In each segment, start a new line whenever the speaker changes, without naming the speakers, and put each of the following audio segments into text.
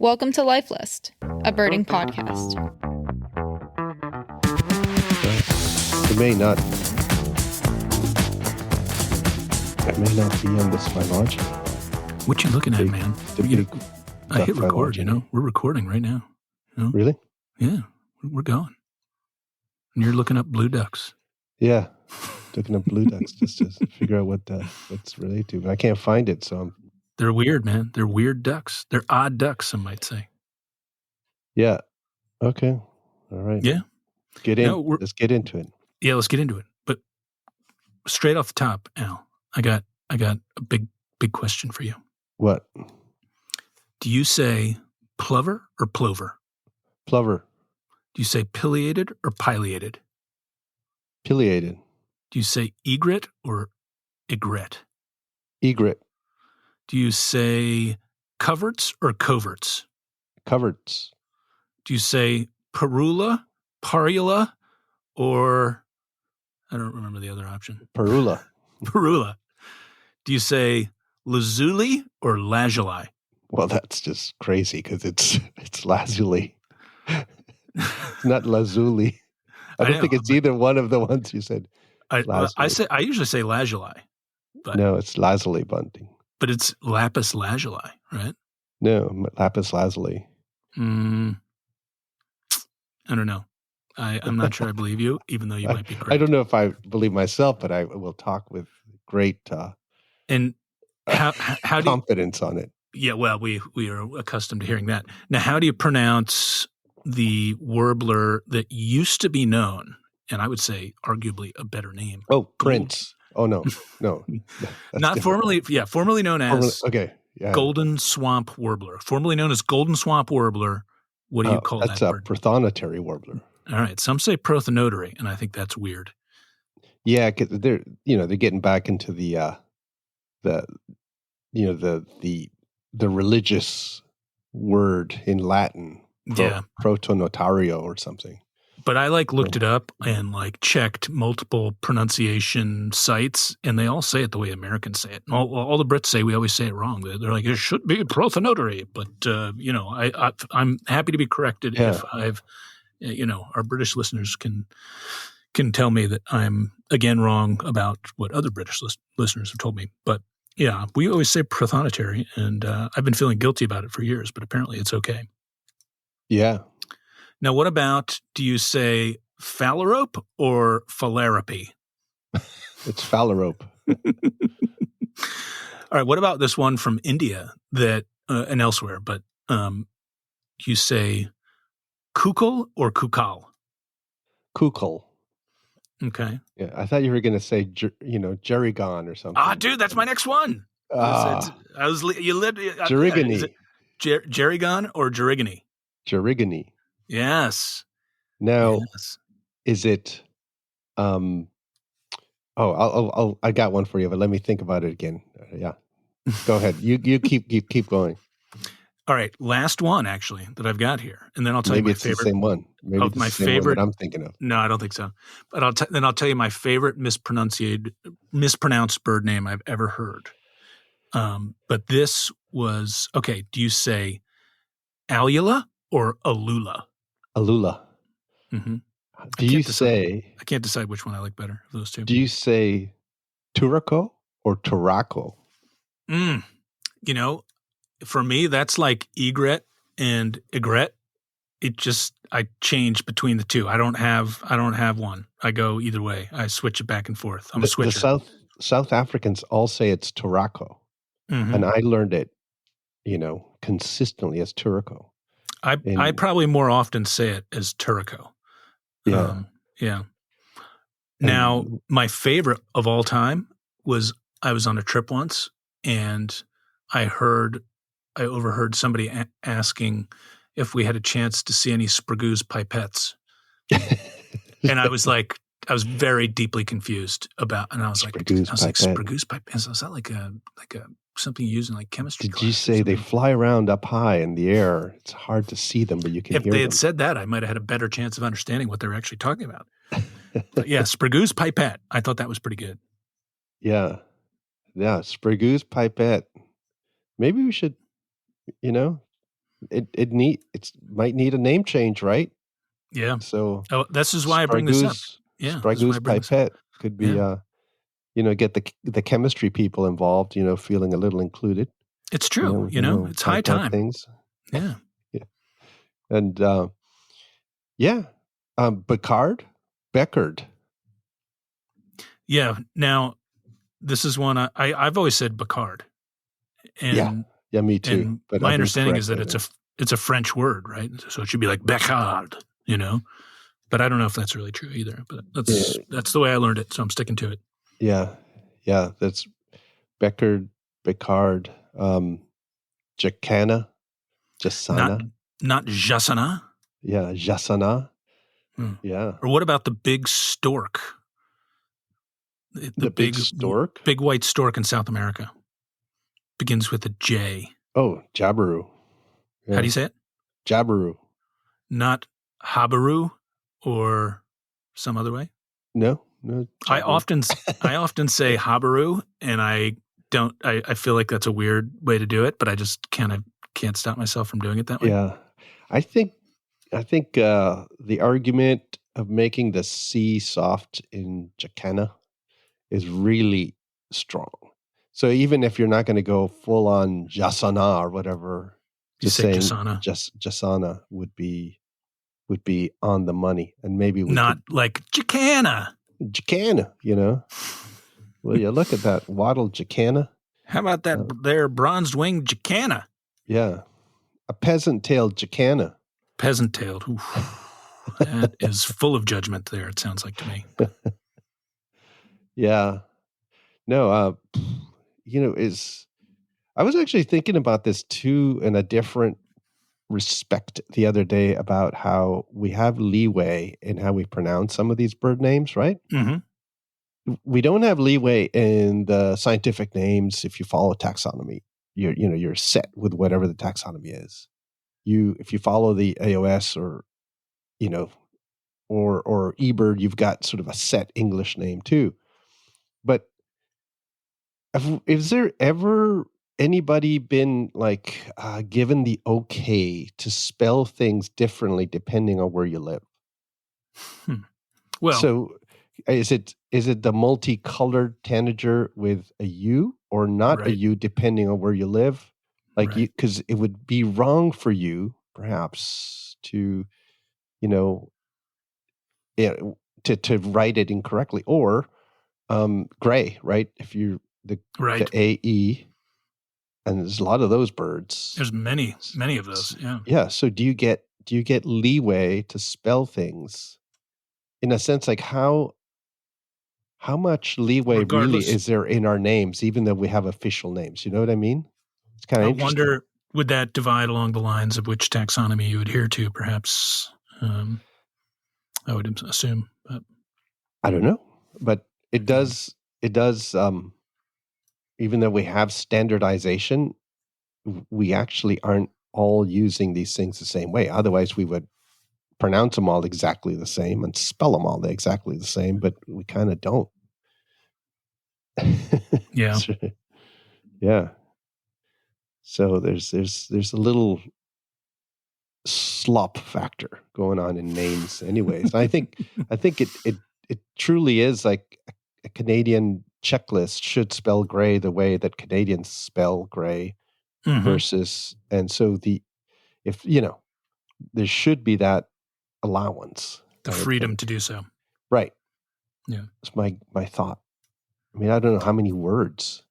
Welcome to Life List, a birding podcast.
It may not be on this phylogeny.
What you looking at, man? I hit record, We're recording right now.
Really?
Yeah, we're going. And you're looking up blue ducks.
Yeah, looking up blue ducks just to figure out what's related to. But I can't find it, so
They're weird, man. They're weird ducks. They're odd ducks, some might say.
Yeah. Okay. All right.
Yeah.
Let's get into it.
Yeah, let's get into it. But straight off the top, Al, I got a big question for you.
What?
Do you say plover or plover?
Plover.
Do you say pileated or pileated?
Pileated.
Do you say egret or egret?
Egret.
Do you say coverts or coverts?
Coverts.
Do you say parula, parula, or I don't remember the other option.
Parula.
Parula. Do you say lazuli or lazuli?
Well, that's just crazy because it's lazuli. It's not lazuli. I don't think it's either one of the ones you said.
I usually say lazuli. But
no, it's lazuli bunting.
But it's lapis lazuli, right?
No, lapis lazuli.
I don't know. I'm not sure I believe you, even though you might be correct.
I don't know if I believe myself, but I will talk with great
and how
confidence on it.
Yeah, well, we are accustomed to hearing that. Now, how do you pronounce the warbler that used to be known, and I would say arguably a better name?
Oh, Prince. Oh, no.
Not formerly, formerly known as golden swamp warbler. Formerly known as golden swamp warbler. What do you call that?
That's a prothonotary warbler.
All right. Some say prothonotary, and I think that's weird.
Yeah, 'cause they're getting back into the religious word in Latin. Protonotario or something.
But I looked it up and checked multiple pronunciation sites, and they all say it the way Americans say it. All the Brits say we always say it wrong. They're like, it should be prothonotary, but I'm happy to be corrected if I've, our British listeners can tell me that I'm again wrong about what other British listeners have told me. But yeah, we always say prothonotary, and I've been feeling guilty about it for years, but apparently it's okay.
Yeah.
Now, what about, do you say phalarope or phalaropy?
It's phalarope.
All right, what about this one from India and elsewhere, but you say kukal or kukal?
Kukal.
Okay.
Yeah, I thought you were going to say, jerrygon or something.
Ah, dude, that's my next one.
Jerigony.
Jerrygon or jerigony?
Jerigony.
Yes.
Now, is it? I got one for you, but let me think about it again. Yeah, go ahead. You keep going.
All right, last one actually that I've got here, and then I'll tell you my favorite.
Maybe it's the same one. Maybe it's my favorite that I'm thinking of.
No, I don't think so. But I'll tell you my favorite mispronounced bird name I've ever heard. But this was okay. Do you say alula or alula?
Alula.
Mm-hmm.
I
can't decide which one I like better of those two.
Do you say Turaco or Turaco?
For me, that's like egret and egret. I change between the two. I don't have one. I go either way. I switch it back and forth. I'm a switcher.
The South Africans all say it's Turaco. Mm-hmm. And I learned it, consistently as Turaco.
I probably more often say it as Turaco.
Yeah.
Yeah. Now, my favorite of all time was I was on a trip once and I overheard somebody asking if we had a chance to see any Sprague's pipettes. And I was very deeply confused about, and I was like, Sprague's pipettes? Is that like a something used in chemistry class?
Did you say they fly around up high in the air? It's hard to see them, but you can hear them.
If they had said that, I might have had a better chance of understanding what they were actually talking about. But yeah, Sprague's pipette. I thought that was pretty good.
Yeah. Yeah, Sprague's pipette. Maybe we should, it might need a name change, right?
Yeah.
So
this is why I bring this up. Yeah.
Sprague's Pipette could be, get the chemistry people involved, feeling a little included.
It's true. It's high time.
Things.
Yeah.
Yeah. And, Beckard.
Yeah. Now, this is one I've always said Beckard. And,
yeah, me too.
But my understanding is that it's a French word, right? So it should be like Beckard, But I don't know if that's really true either. But that's the way I learned it, so I'm sticking to it.
Yeah, that's Beckard, Jacana, Jasana.
Not Jasana.
Yeah, Jasana. Yeah.
Or what about the big stork?
The big stork?
Big white stork in South America. Begins with a J.
Oh, Jabiru. Yeah.
How do you say it?
Jabiru.
Not Habaru or some other way?
No.
I often say Habaru, and I feel like that's a weird way to do it, but I just can't stop myself from doing it that way.
Yeah. I think the argument of making the C soft in Jacana is really strong. So even if you're not going to go full on Jasana or whatever, just saying Jasana would be on the money, and maybe
like Jacana.
Well, you look at that wattled Jacana.
How about that there bronzed winged Jacana?
Yeah, a peasant-tailed Jacana.
Peasant-tailed. That is full of judgment there, it sounds like to me.
Yeah. No, I was actually thinking about this too in a different respect the other day about how we have leeway in how we pronounce some of these bird names, right?
Mm-hmm.
We don't have leeway in the scientific names. If you follow taxonomy, you're set with whatever the taxonomy is. If you follow the AOS or eBird, you've got sort of a set English name too. But is there ever anybody been given the okay to spell things differently depending on where you live?
Well,
so is it the multicolored tanager with a U or not a U depending on where you live? Because it would be wrong for you perhaps to to write it incorrectly, or gray, right? If you the AE, and there's a lot of those birds.
There's many of those. Yeah.
Yeah. So do you get leeway to spell things in a sense? Like how much leeway really is there in our names, even though we have official names? You know what I mean? It's kind of interesting.
I wonder, would that divide along the lines of which taxonomy you adhere to? Perhaps I would assume, but
I don't know. But it does. Even though we have standardization, we actually aren't all using these things the same way. Otherwise, we would pronounce them all exactly the same and spell them all exactly the same, but we kind of don't.
Yeah.
Yeah. So there's a little slop factor going on in names anyways. I think it truly is like a Canadian checklist should spell gray the way that Canadians spell gray versus, and so there should be that allowance.
The freedom to do so.
Right.
Yeah.
It's my thought. I mean, I don't know how many words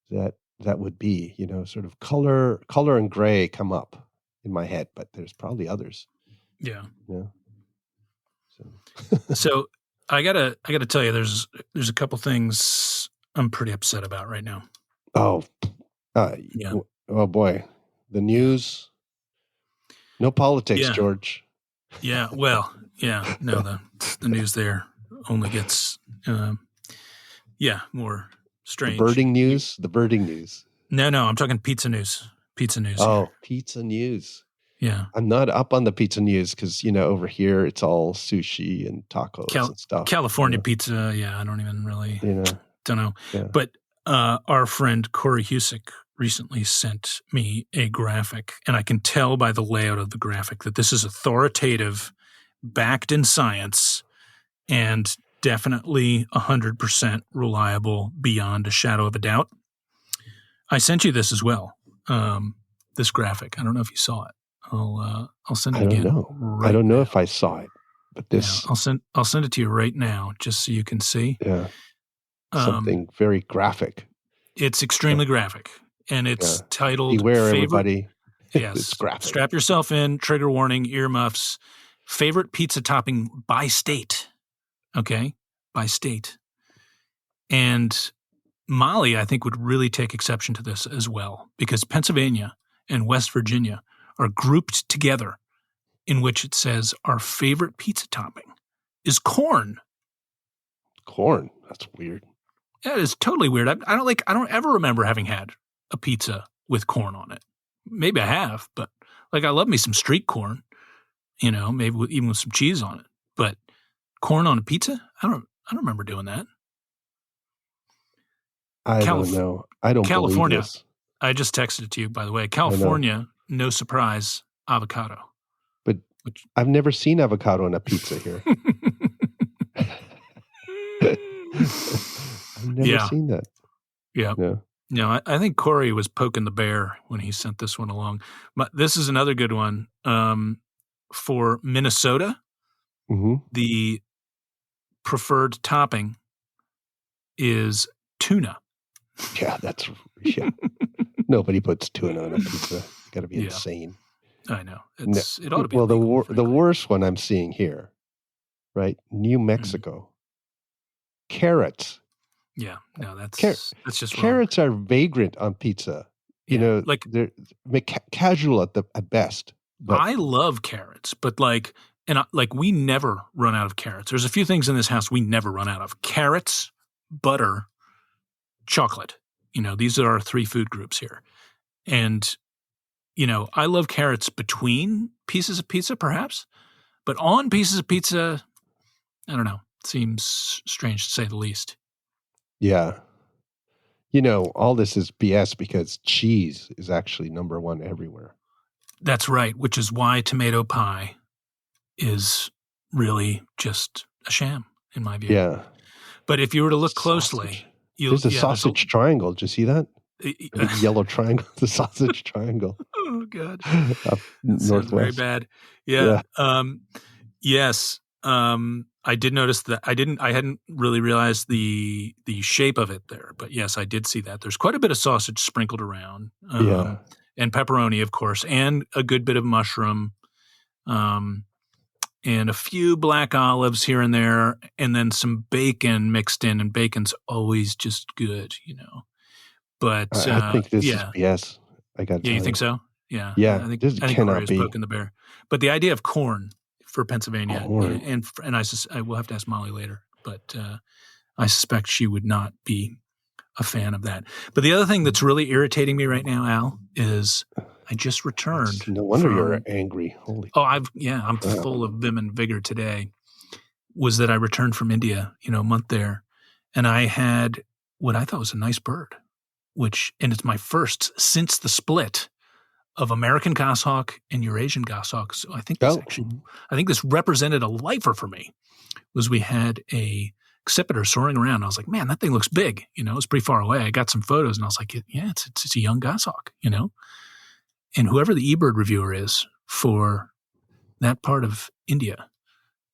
that would be, sort of color and gray come up in my head, but there's probably others.
Yeah.
Yeah.
So I gotta tell you, there's a couple things I'm pretty upset about right now.
Oh, yeah. Oh boy, the news. No politics,
yeah.
George.
Yeah. Well, yeah. No, the news there only gets, more strange.
The birding news. No,
I'm talking pizza news.
Oh, pizza news.
Yeah.
I'm not up on the pizza news because, over here it's all sushi and tacos and stuff.
California pizza. Yeah. I don't even really, don't know. Yeah. But our friend Corey Husick recently sent me a graphic, and I can tell by the layout of the graphic that this is authoritative, backed in science, and definitely 100% reliable beyond a shadow of a doubt. I sent you this as well, this graphic. I don't know if you saw it. I'll send it again.
I don't know.
Right
I don't know
now.
if I saw it, but this.
Yeah, I'll send it to you right now, just so you can see.
Yeah. Something very graphic.
It's extremely graphic, and it's titled
"Beware,
favorite,
everybody."
Yes,
it's graphic.
Strap yourself in. Trigger warning. Earmuffs. Favorite pizza topping by state. Okay, by state. And Molly, I think, would really take exception to this as well, because Pennsylvania and West Virginia are grouped together in which it says our favorite pizza topping is corn.
Corn? That's weird.
That is totally weird. I don't ever remember having had a pizza with corn on it. Maybe I have, but I love me some street corn, maybe even with some cheese on it. But corn on a pizza? I don't remember doing that.
I don't know. I don't
California.
believe this.
I just texted it to you, by the way. California, no surprise, avocado.
But I've never seen avocado on a pizza here. I've never seen that.
Yeah. No, I think Corey was poking the bear when he sent this one along. But this is another good one. For Minnesota, the preferred topping is tuna.
Yeah, nobody puts tuna on a pizza. Got to be insane.
I know. It ought to be.
Well, the worst one I'm seeing here, right? New Mexico. Carrots.
Yeah, no, that's just
carrots are vagrant on pizza. They're casual at best. But
I love carrots, but we never run out of carrots. There's a few things in this house we never run out of: carrots, butter, chocolate. These are our 3 food groups here, and I love carrots between pieces of pizza, perhaps, but on pieces of pizza, I don't know. Seems strange to say the least.
Yeah. All this is BS because cheese is actually number 1 everywhere. That's
right, which is why tomato pie is really just a sham, in my view.
Yeah.
But if you were to look closely,
there's a sausage triangle. Did you see that? The yellow triangle, the sausage triangle.
Oh, God.
Northwest.
Very bad. Yeah. Yes. I did notice that I hadn't really realized the shape of it there, but yes, I did see that. There's quite a bit of sausage sprinkled around. And pepperoni, of course, and a good bit of mushroom, and a few black olives here and there, and then some bacon mixed in, and bacon's always just good, But
I think this is BS. I got.
Yeah, you think so? Yeah.
Yeah.
I think Corey is poking the bear. But the idea of corn for Pennsylvania, and I will have to ask Molly later, but I suspect she would not be a fan of that. But the other thing that's really irritating me right now, Al, is I just returned.
No wonder you're angry. Holy.
Oh, I'm full of vim and vigor today. Was that I returned from India, a month there, and I had what I thought was a nice bird, and it's my first since the split of American goshawk and Eurasian goshawk. So I think this represented a lifer for me. Was we had a accipiter soaring around. I was like, man, that thing looks big. It was pretty far away. I got some photos and I was like, yeah, it's a young goshawk, And whoever the eBird reviewer is for that part of India,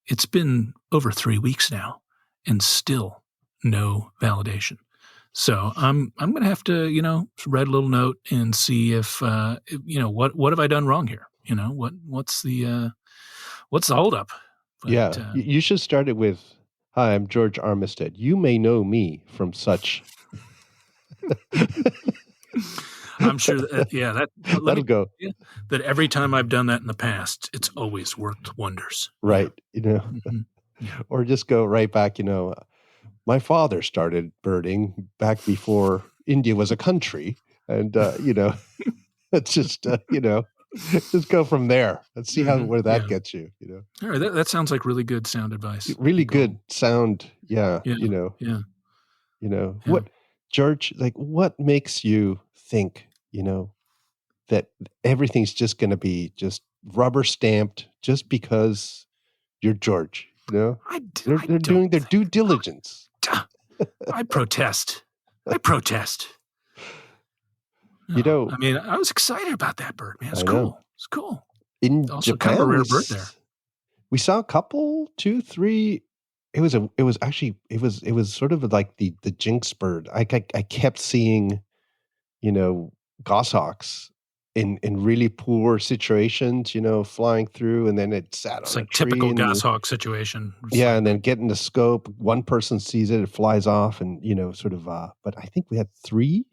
it's been over 3 weeks now and still no validation. So I'm going to have to, write a little note and see if what have I done wrong here? What's the holdup? But,
you should start it with, "Hi, I'm George Armistead. You may know me from such."
I'm sure that
that'll go.
That every time I've done that in the past, it's always worked wonders.
Right,
Mm-hmm.
or just go right back. My father started birding back before India was a country, and it's just just go from there. Let's see where that gets you.
All right, that sounds like really good sound advice.
Really good sound. Yeah.
Yeah.
What, George? What makes you think that everything's just going to be just rubber stamped just because you're George. They're doing their due diligence.
I protest. I mean, I was excited about that bird, man. It's cool. It's cool.
In
also
Japan,
kind of a rare bird there.
We saw a couple, 2, 3. It was sort of like the jinx bird. I kept seeing, goshawks in really poor situations, flying through, and then it sat on a tree.
Typical goshawk situation.
And then getting the scope, one person sees it flies off, and but I think we had 3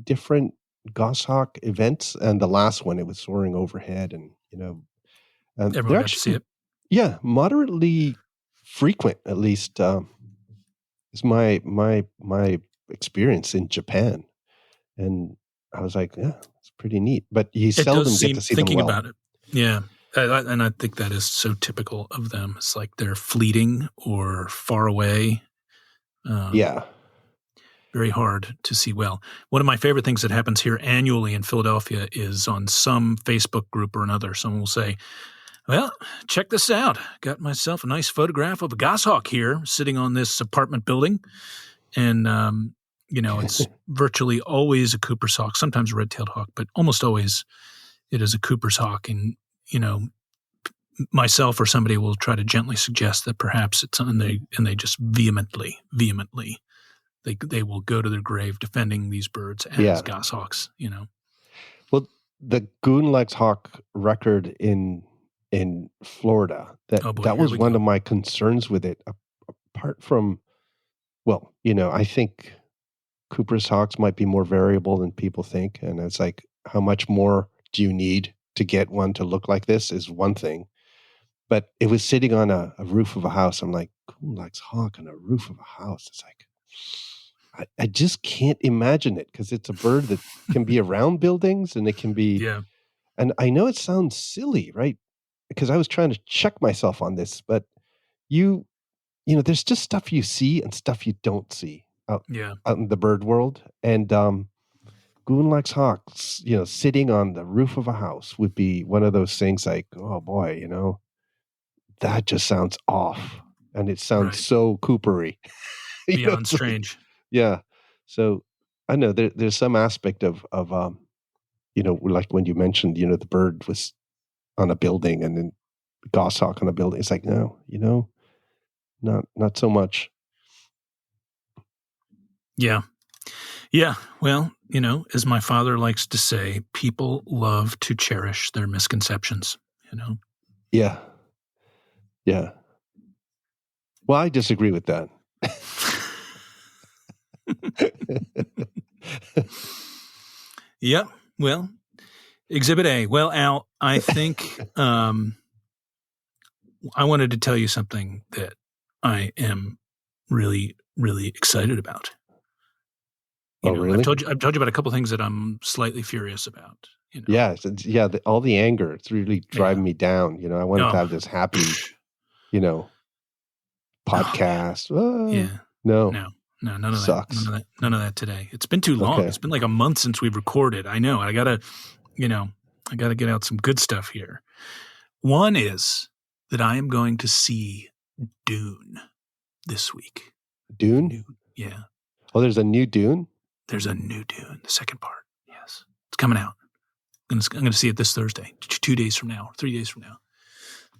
different goshawk events, and the last one it was soaring overhead, and
everyone got to see it.
Yeah, moderately frequent, at least is my experience in Japan, and I was like, yeah, it's pretty neat. But you seldom get to see them well.
About it. Yeah, and I think that is so typical of them. It's like they're fleeting or far away. Very hard to see well. One of my favorite things that happens here annually in Philadelphia is on some Facebook group or another, someone will say, well, check this out. Got myself a nice photograph of a goshawk here sitting on this apartment building. And, it's virtually always a Cooper's hawk, sometimes a red-tailed hawk, but almost always it is a Cooper's hawk. And, myself or somebody will try to gently suggest that perhaps it's something and they just vehemently, they will go to their grave defending these birds as goshawks,
Well, the Goonlegs hawk record in Florida, that was one of my concerns with it. Apart from, I think Cooper's hawks might be more variable than people think, and it's like, how much more do you need to get one to look like this is one thing. But it was sitting on a roof of a house. I'm like, Goonlegs hawk on a roof of a house. It's like, I just can't imagine it, because it's a bird that can be around buildings, and it can be, and I know it sounds silly, right? Because I was trying to check myself on this, but there's just stuff you see and stuff you don't see out in the bird world. And Goonlegs hawks, sitting on the roof of a house would be one of those things like, oh boy, that just sounds off, and it sounds so Coopery.
Beyond strange.
Yeah. So I know there's some aspect of like when you mentioned, the bird was on a building and then goshawk on a building. It's like, no, not so much.
Yeah. Yeah. Well, as my father likes to say, people love to cherish their misconceptions,
Yeah. Yeah. Well, I disagree with that.
Yep. Well, Exhibit A. Well, Al, I think I wanted to tell you something that I am really, really excited about.
Really?
I've told you about a couple of things that I'm slightly furious about.
Yeah, all the anger, it's really driving me down. I wanted to have this happy, podcast. No, none of
Sucks. That. None of that today. It's been too long. Okay. It's been like a month since we've recorded. I know. I gotta get out some good stuff here. One is that I am going to see Dune this week.
Dune?
Yeah.
Oh, there's a new Dune?
There's a new Dune, the second part. Yes. It's coming out. I'm going to see it this Thursday, 2 days from now, 3 days from now.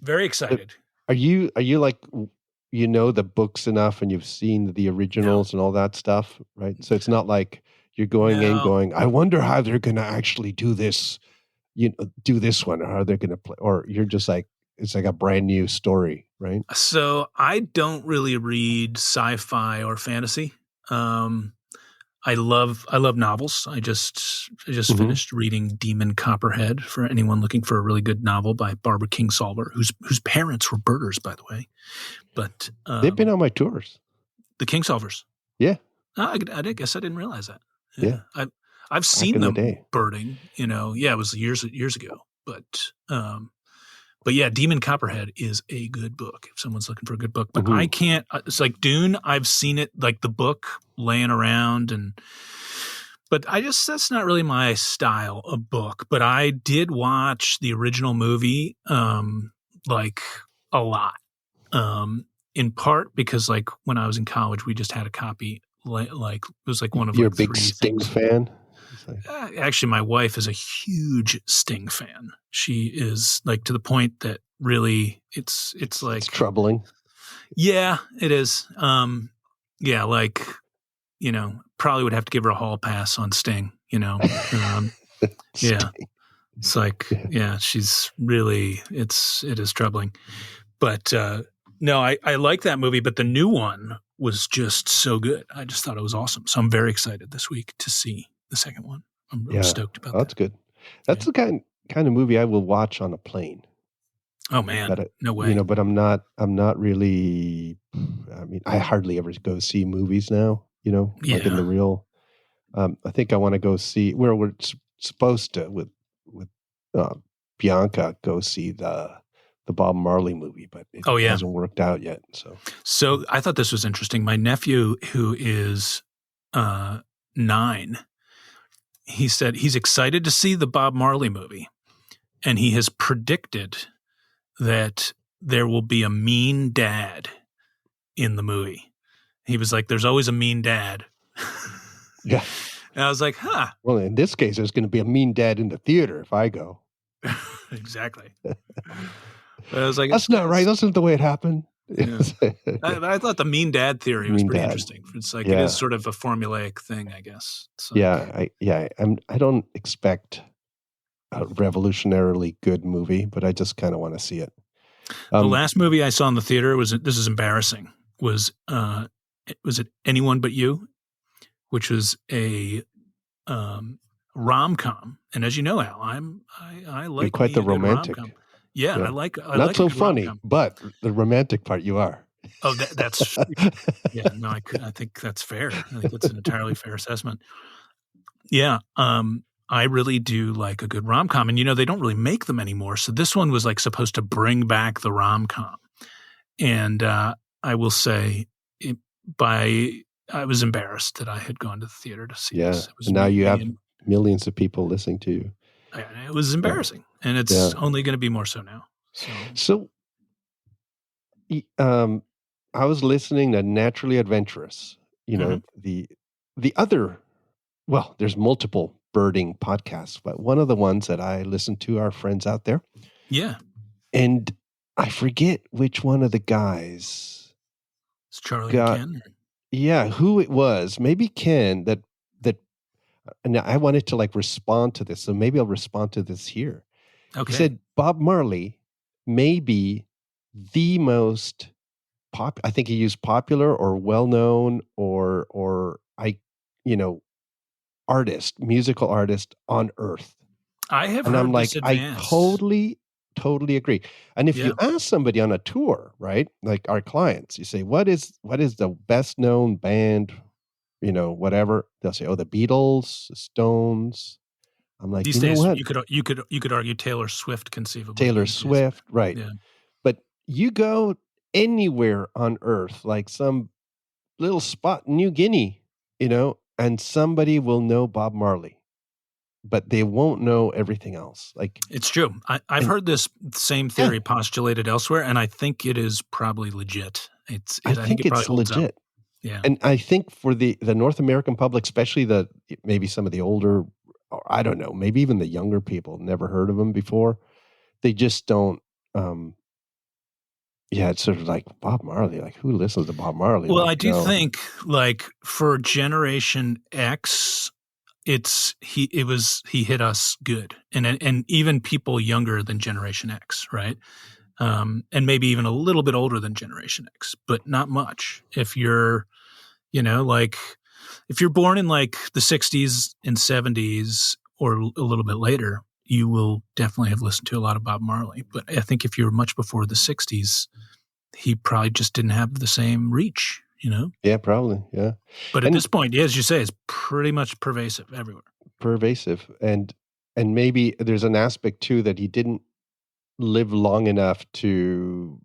Very excited.
Are you like, the books enough and you've seen the originals and all that stuff, right? So it's not like you're going in going, I wonder how they're going to actually do this, do this one, or how they're going to play, or you're just like, it's like a brand new story, right?
So I don't really read sci-fi or fantasy. I love novels. I just finished reading Demon Copperhead, for anyone looking for a really good novel by Barbara Kingsolver, whose parents were birders, by the way. But
they've been on my tours.
The Kingsolvers.
Yeah.
I guess I didn't realize that.
Yeah.
I've seen them birding. It was years ago. But yeah, Demon Copperhead is a good book if someone's looking for a good book. But I can't. It's like Dune. I've seen it, like the book, laying around, But that's not really my style of book. But I did watch the original movie, like a lot. In part because like when I was in college, we just had a copy. Like it was like one of
You're
like
a big
3
Sting
things.
fan?
Actually, my wife is a huge Sting fan. She is like to the point that really it's like
It's troubling.
Yeah, it is. Yeah, like probably would have to give her a hall pass on Sting. Yeah, it's like she's really it is troubling. But no, I like that movie, but the new one was just so good. I just thought it was awesome. So I'm very excited this week to see the second one. I'm stoked about that.
That's good. That's the kind of movie I will watch on a plane.
Oh man,
but
no way.
But I'm not really. I mean, I hardly ever go see movies now. Like in the real. I think I want to go see where we're supposed to with Bianca go see the Bob Marley movie, but it hasn't worked out yet. So
I thought this was interesting. My nephew, who is 9, he said he's excited to see the Bob Marley movie, and he has predicted that there will be a mean dad in the movie. He was like, "There's always a mean dad."
Yeah.
And I was like, "Huh."
Well, in this case, there's going to be a mean dad in the theater if I go.
Exactly. I was like,
"That's not right. That's not the way it happened."
Yeah. I thought the mean dad theory was pretty interesting. It's like it is sort of a formulaic thing, I guess. Like,
I don't expect a revolutionarily good movie, but I just kind of want to see it.
The last movie I saw in the theater this is embarrassing. Was it Anyone But You, which was a rom-com, and as you know, Al, I like
You're quite the romantic.
Rom-com. Yeah, I like
not so funny,
rom-com.
but the romantic part you are.
Oh, that's yeah. No, I think that's fair. I think that's an entirely fair assessment. Yeah, I really do like a good rom-com, and they don't really make them anymore. So this one was like supposed to bring back the rom-com, and I will say, I was embarrassed that I had gone to the theater to see this.
And now you have millions of people listening to you.
It was embarrassing, and it's only going to be more so now.
So, I was listening to Naturally Adventurous. The other. Well, there's multiple birding podcasts, but one of the ones that I listen to are friends out there.
Yeah,
and I forget which one of the guys.
It's Charlie and Ken.
Yeah, who it was? Maybe Ken. That. And I wanted to respond to this, so maybe I'll respond to this here.
Okay.
He said Bob Marley may be the most I think he used popular or well-known or musical artist on earth.
I have
and
heard
I'm like,
this advance.
I totally agree. And if you ask somebody on a tour, right, like our clients, you say, what is the best known band? Whatever, they'll say, the Beatles, the Stones. I'm like,
these days,
what?
You could argue Taylor Swift conceivably.
Taylor Swift, right?
Yeah.
But you go anywhere on Earth, like some little spot in New Guinea, and somebody will know Bob Marley, but they won't know everything else. Like
it's true. I've heard this same theory postulated elsewhere, and I think it is probably legit. I think it's legit. Up. Yeah.
And I think for the North American public, especially maybe some of the older, or I don't know, maybe even the younger people, never heard of them before. They just don't. It's sort of like Bob Marley. Like, who listens to Bob Marley?
Well, I do think for Generation X, he hit us good, and even people younger than Generation X, right? And maybe even a little bit older than Generation X, but not much. If you're, if you're born in the 60s and 70s or a little bit later, you will definitely have listened to a lot of Bob Marley. But I think if you're much before the 60s, he probably just didn't have the same reach,
Yeah, probably, yeah.
But at this point, as you say, it's pretty much pervasive everywhere.
Pervasive. And maybe there's an aspect, too, that he didn't live long enough to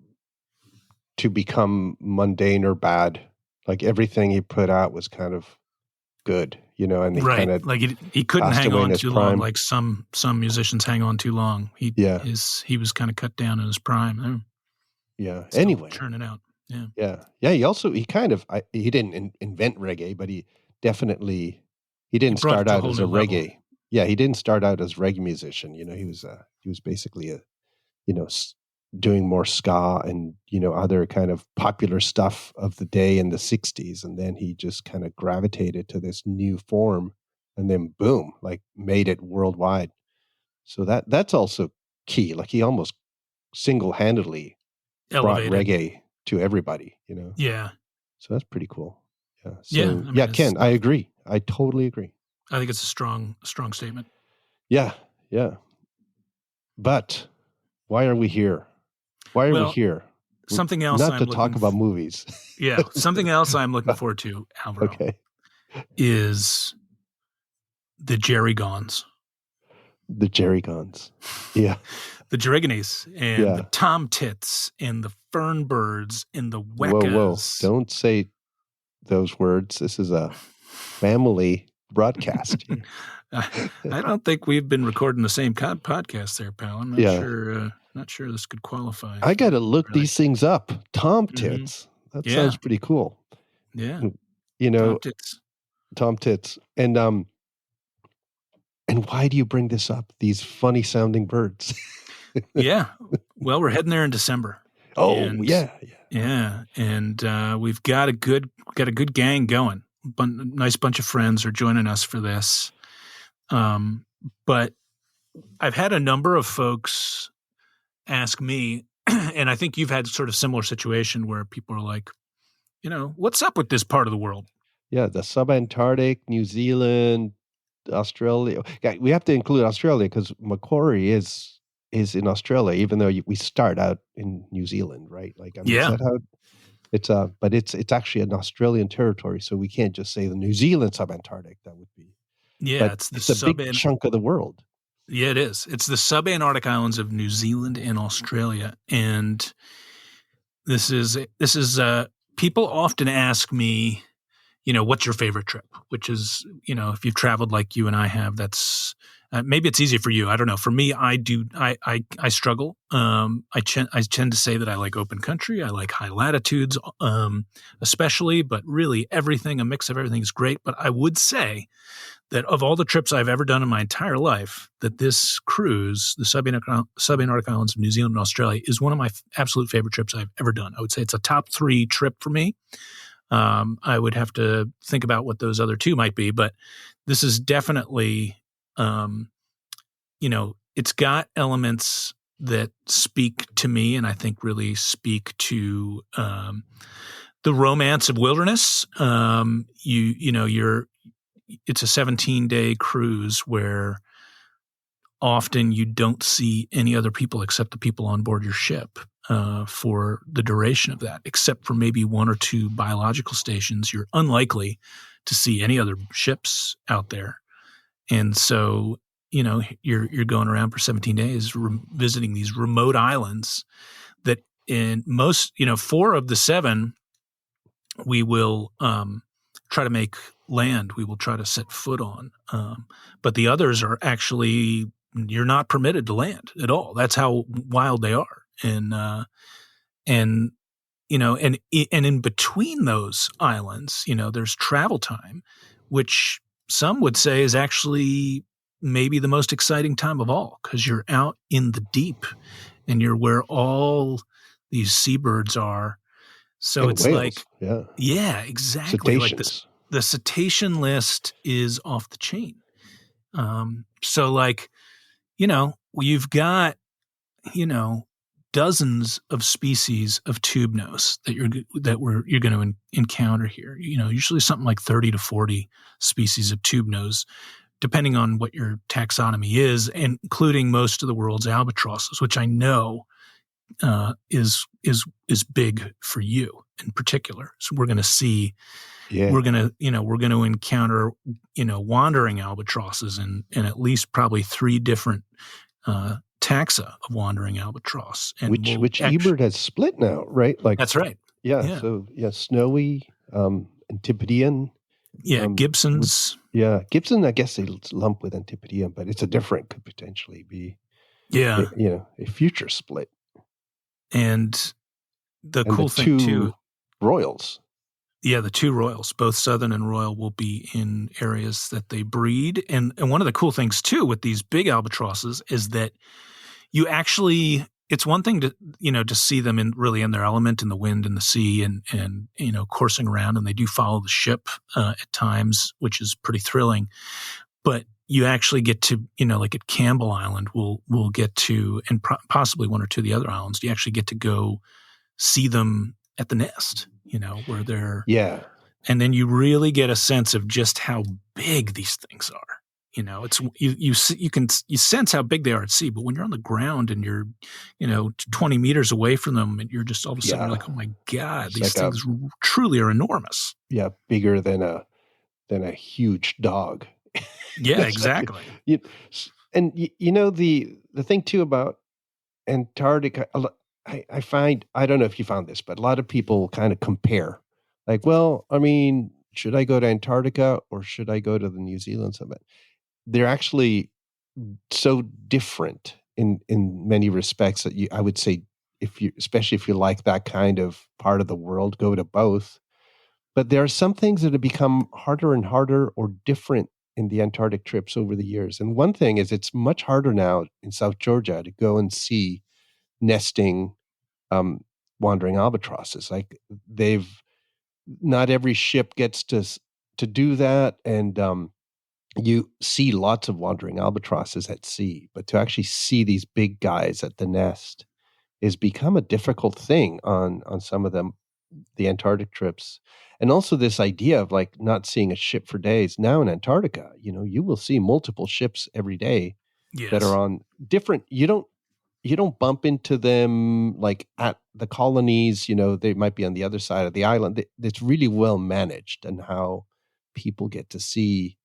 become mundane or bad. Like everything he put out was kind of good, and he
Right.
kind of
Like he couldn't
passed
hang
away in
on
his
too long.
prime.
Like some musicians hang on too long. He was kind of cut down in his prime.
Yeah.
Still
Anyway.
churning out. Yeah.
Yeah. Yeah. He didn't invent reggae, but he didn't
brought it
start
to a
out
whole
as
new
a
level.
reggae. Yeah. He didn't start out as reggae musician. He was basically doing more ska and, other kind of popular stuff of the day in the 60s. And then he just kind of gravitated to this new form and then boom, like made it worldwide. So that's also key. Like he almost single-handedly brought
Elevated.
reggae to everybody,
Yeah.
So that's pretty cool. Yeah.
Yeah.
So Ken, I agree. I totally agree.
I think it's a strong statement.
Yeah. Yeah. But why are we here? Why are we here?
Something else
Not to talk about movies.
Yeah. Something else I'm looking forward to, Alvaro, is the Jerry Gons.
The Jerry Gons. Yeah.
The Jerriganes and the Tom Tits and the Fernbirds and the Weckas.
Whoa. Don't say those words. This is a family broadcast.
I don't think we've been recording the same podcast there, pal. I'm not sure this could qualify.
I got to look these things up. Tom Tits. That sounds pretty cool.
Yeah.
Tom Tits. And why do you bring this up? These funny sounding birds.
Yeah. Well, we're heading there in December.
Yeah.
And we've got a good gang going. Nice bunch of friends are joining us for this. But I've had a number of folks ask me, and I think you've had sort of similar situation where people are like, what's up with this part of the world?
Yeah, the Subantarctic, New Zealand, Australia. Yeah, we have to include Australia because Macquarie is in Australia, even though we start out in New Zealand, right? Like, is that how it's but it's actually an Australian territory, so we can't just say the New Zealand Subantarctic. That would be it's a big chunk of the world.
Yeah, it is. It's the Subantarctic Islands of New Zealand and Australia, and this is people often ask me, what's your favorite trip? Which is, if you've traveled like you and I have, that's maybe it's easy for you. I don't know. For me, I do. I struggle. I tend to say that I like open country. I like high latitudes, especially. But really, a mix of everything is great. But I would say that of all the trips I've ever done in my entire life, that this cruise, the Subantarctic Islands of New Zealand and Australia, is one of my absolute favorite trips I've ever done. I would say it's a top 3 trip for me. I would have to think about what those other 2 might be, but this is definitely, it's got elements that speak to me, and I think really speak to the romance of wilderness. It's a 17-day cruise where often you don't see any other people except the people on board your ship for the duration of that, except for maybe 1 or 2 biological stations. You're unlikely to see any other ships out there. And so, you're going around for 17 days visiting these remote islands that in most, 4 of the 7, we will try to make land. We will try to set foot on. But the others are actually, you're not permitted to land at all. That's how wild they are. And in between those islands, there's travel time, which some would say is actually maybe the most exciting time of all, because you're out in the deep and you're where all these seabirds are. So
and
it's
whales.
Yeah, exactly.
Cetaceans.
Like the cetacean list is off the chain. So you've got, dozens of species of tube nose that you're going to encounter here. Usually something like 30 to 40 species of tube nose, depending on what your taxonomy is, including most of the world's albatrosses, which I know is big for you in particular. So we're going to see. Yeah. We're going to encounter, wandering albatrosses and at least probably 3 different taxa of wandering albatross. And
which eBird has split now, right? Like
that's right.
Yeah. So snowy, Antipodean,
Yeah, Gibson's.
Gibson, I guess they lump with Antipodean, but it's could potentially be,
Yeah.
a future split.
And the cool thing
two
too,
Royals.
Yeah, the two Royals, both Southern and Royal, will be in areas that they breed. And one of the cool things too with these big albatrosses is that you actually, it's one thing to see them in their element in the wind and the sea and coursing around, and they do follow the ship at times, which is pretty thrilling. But you actually get to, like at Campbell Island, we'll get to, and possibly one or two of the other islands, you actually get to go see them at the nest, where they're, and then you really get a sense of just how big these things are. It's you sense how big they are at sea, but when you're on the ground and you're 20 meters away from them, and you're just all of a sudden you're like, oh my God, these things truly are enormous.
Yeah, bigger than a huge dog.
Yeah, exactly.
And the thing too about Antarctica, I find, I don't know if you found this, but a lot of people kind of compare, like, well, I mean, should I go to Antarctica or should I go to the New Zealand summit? They're actually so different in many respects that I would say, especially if you like that kind of part of the world, go to both. But there are some things that have become harder and harder or different in the Antarctic trips over the years. And one thing is, it's much harder now in South Georgia to go and see nesting wandering albatrosses. Like, not every ship gets to do that, and you see lots of wandering albatrosses at sea, but to actually see these big guys at the nest has become a difficult thing on some of the Antarctic trips. And also this idea of like not seeing a ship for days. Now in Antarctica, you will see multiple ships every day that are on different, you don't bump into them like at the colonies, they might be on the other side of the island. It's really well managed, and how people get to see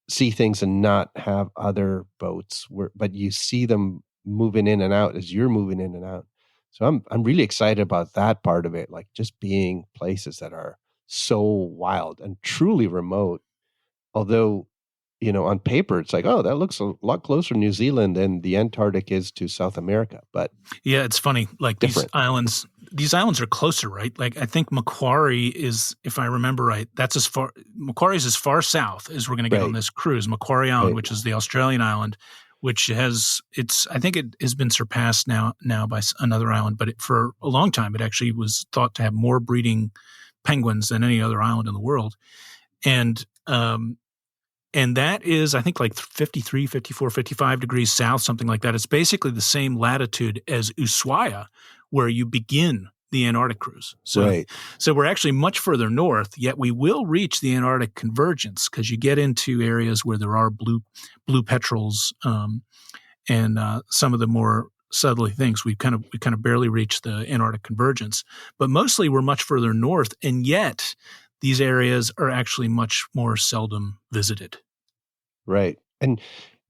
things and not have other boats but you see them moving in and out as you're moving in and out. So I'm really excited about that part of it, like just being places that are so wild and truly remote. Although, on paper it's like, oh, that looks a lot closer to New Zealand than the Antarctic is to South America. But
yeah, it's funny. Like
different.
These islands are closer, right? Like I think Macquarie is, if I remember right, Macquarie is as far south as we're going to get on this cruise. Macquarie Island, which is the Australian island, which I think it has been surpassed now by another island, but for a long time it actually was thought to have more breeding penguins than any other island in the world. And that is, I think, like 53, 54, 55 degrees south, something like that. It's basically the same latitude as Ushuaia, where you begin the Antarctic cruise. So we're actually much further north, yet we will reach the Antarctic convergence because you get into areas where there are blue petrels and some of the more southerly things. We kind of barely reach the Antarctic convergence, but mostly we're much further north, and yet these areas are actually much more seldom visited.
Right. And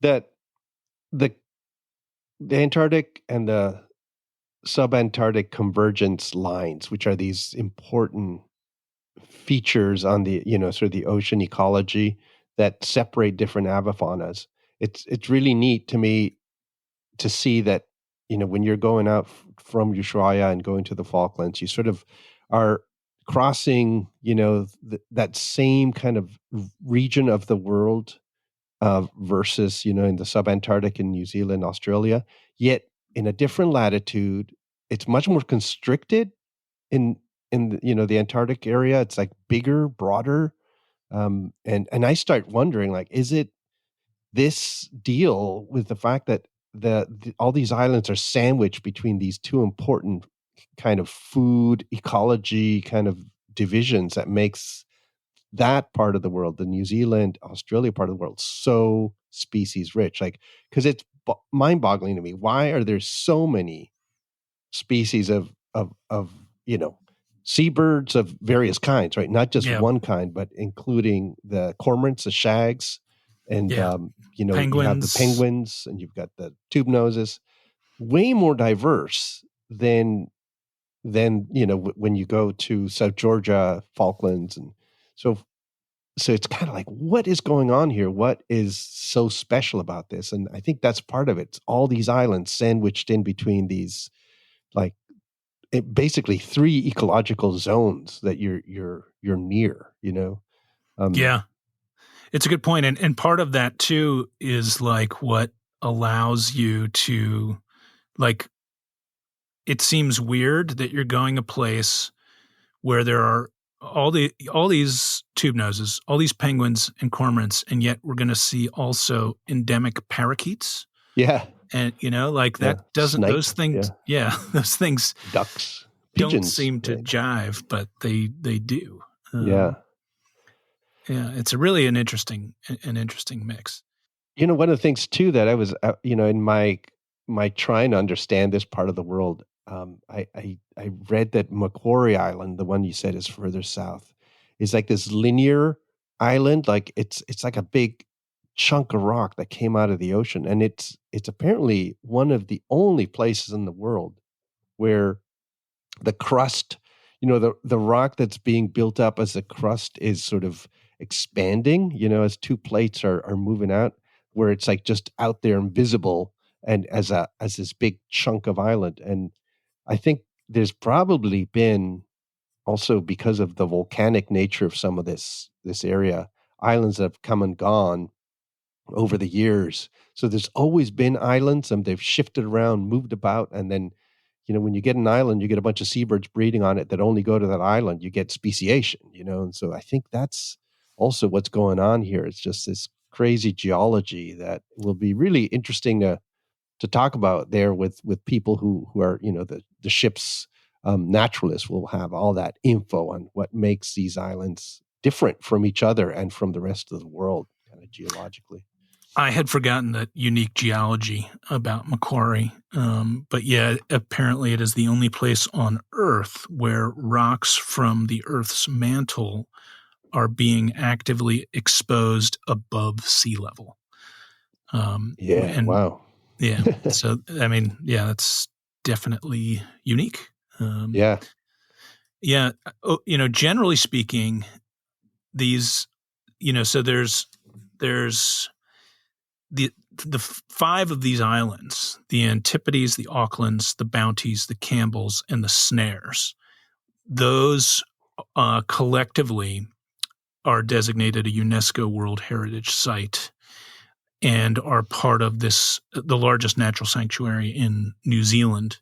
that the Antarctic and the subantarctic convergence lines, which are these important features on the, sort of the ocean ecology that separate different avifaunas. It's really neat to me to see that, when you're going out from Ushuaia and going to the Falklands, you sort of are crossing, that same kind of region of the world versus, in the subantarctic in New Zealand, Australia, yet in a different latitude. It's much more constricted in the Antarctic area. It's like bigger, broader. And I start wondering, like, is it this deal with the fact that all these islands are sandwiched between these two important kind of food ecology kind of divisions that makes that part of the world, the New Zealand, Australia part of the world, so species rich? Like, because it's mind boggling to me. Why are there so many species of seabirds of various kinds, right? Not just one kind, but including the cormorants, the shags, and
penguins.
You have the penguins, and you've got the tube noses. Way more diverse than when you go to South Georgia, Falklands, and so so it's kind of like, what is going on here? What is so special about this? And I think that's part of it. It's all these islands sandwiched in between these, like, basically 3 ecological zones that you're near.
Yeah, it's a good point. And part of that too is like what allows you to, like, it seems weird that you're going a place where there are all these tube noses, all these penguins and cormorants, and yet we're going to see also endemic parakeets.
Yeah,
And like
yeah.
that doesn't
Snipe,
those things, those things
ducks,
don't
pigeons,
seem to
right?
jive, but they do.
Yeah.
Yeah, it's really an interesting mix.
One of the things too that I was, in my trying to understand this part of the world, I read that Macquarie Island, the one you said is further south, is like this linear island, like it's like a big chunk of rock that came out of the ocean, and it's apparently one of the only places in the world where the crust, the rock that's being built up as the crust is sort of expanding, as 2 plates are moving out, where it's like just out there and visible, and as this big chunk of island. And I think there's probably been, also because of the volcanic nature of some of this area, islands that have come and gone over the years. So there's always been islands, and they've shifted around, moved about, and then, when you get an island, you get a bunch of seabirds breeding on it that only go to that island. You get speciation, and so I think that's also what's going on here. It's just this crazy geology that will be really interesting to talk about there with people who are, the ship's naturalists will have all that info on what makes these islands different from each other and from the rest of the world, kind of geologically.
I had forgotten that unique geology about Macquarie. But yeah, apparently it is the only place on Earth where rocks from the Earth's mantle are being actively exposed above sea level.
Wow.
Yeah. So, I mean, yeah, that's definitely unique.
Yeah.
Yeah. Generally speaking, these, so there's the 5 of these islands, the Antipodes, the Aucklands, the Bounties, the Campbells, and the Snares. Those collectively are designated a UNESCO World Heritage Site and are part of the largest natural sanctuary in New Zealand,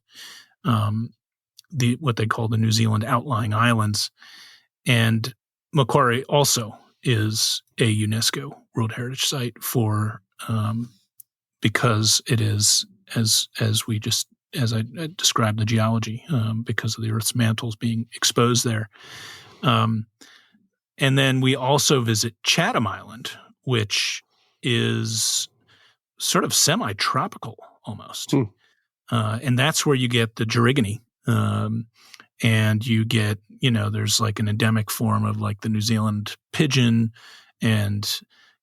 what they call the New Zealand Outlying Islands. And Macquarie also is a UNESCO World Heritage Site because it is, as I described the geology, because of the Earth's mantles being exposed there. And then we also visit Chatham Island, which is sort of semi-tropical almost. And that's where you get the Girigony. And you get, there's like an endemic form of like the New Zealand pigeon. And,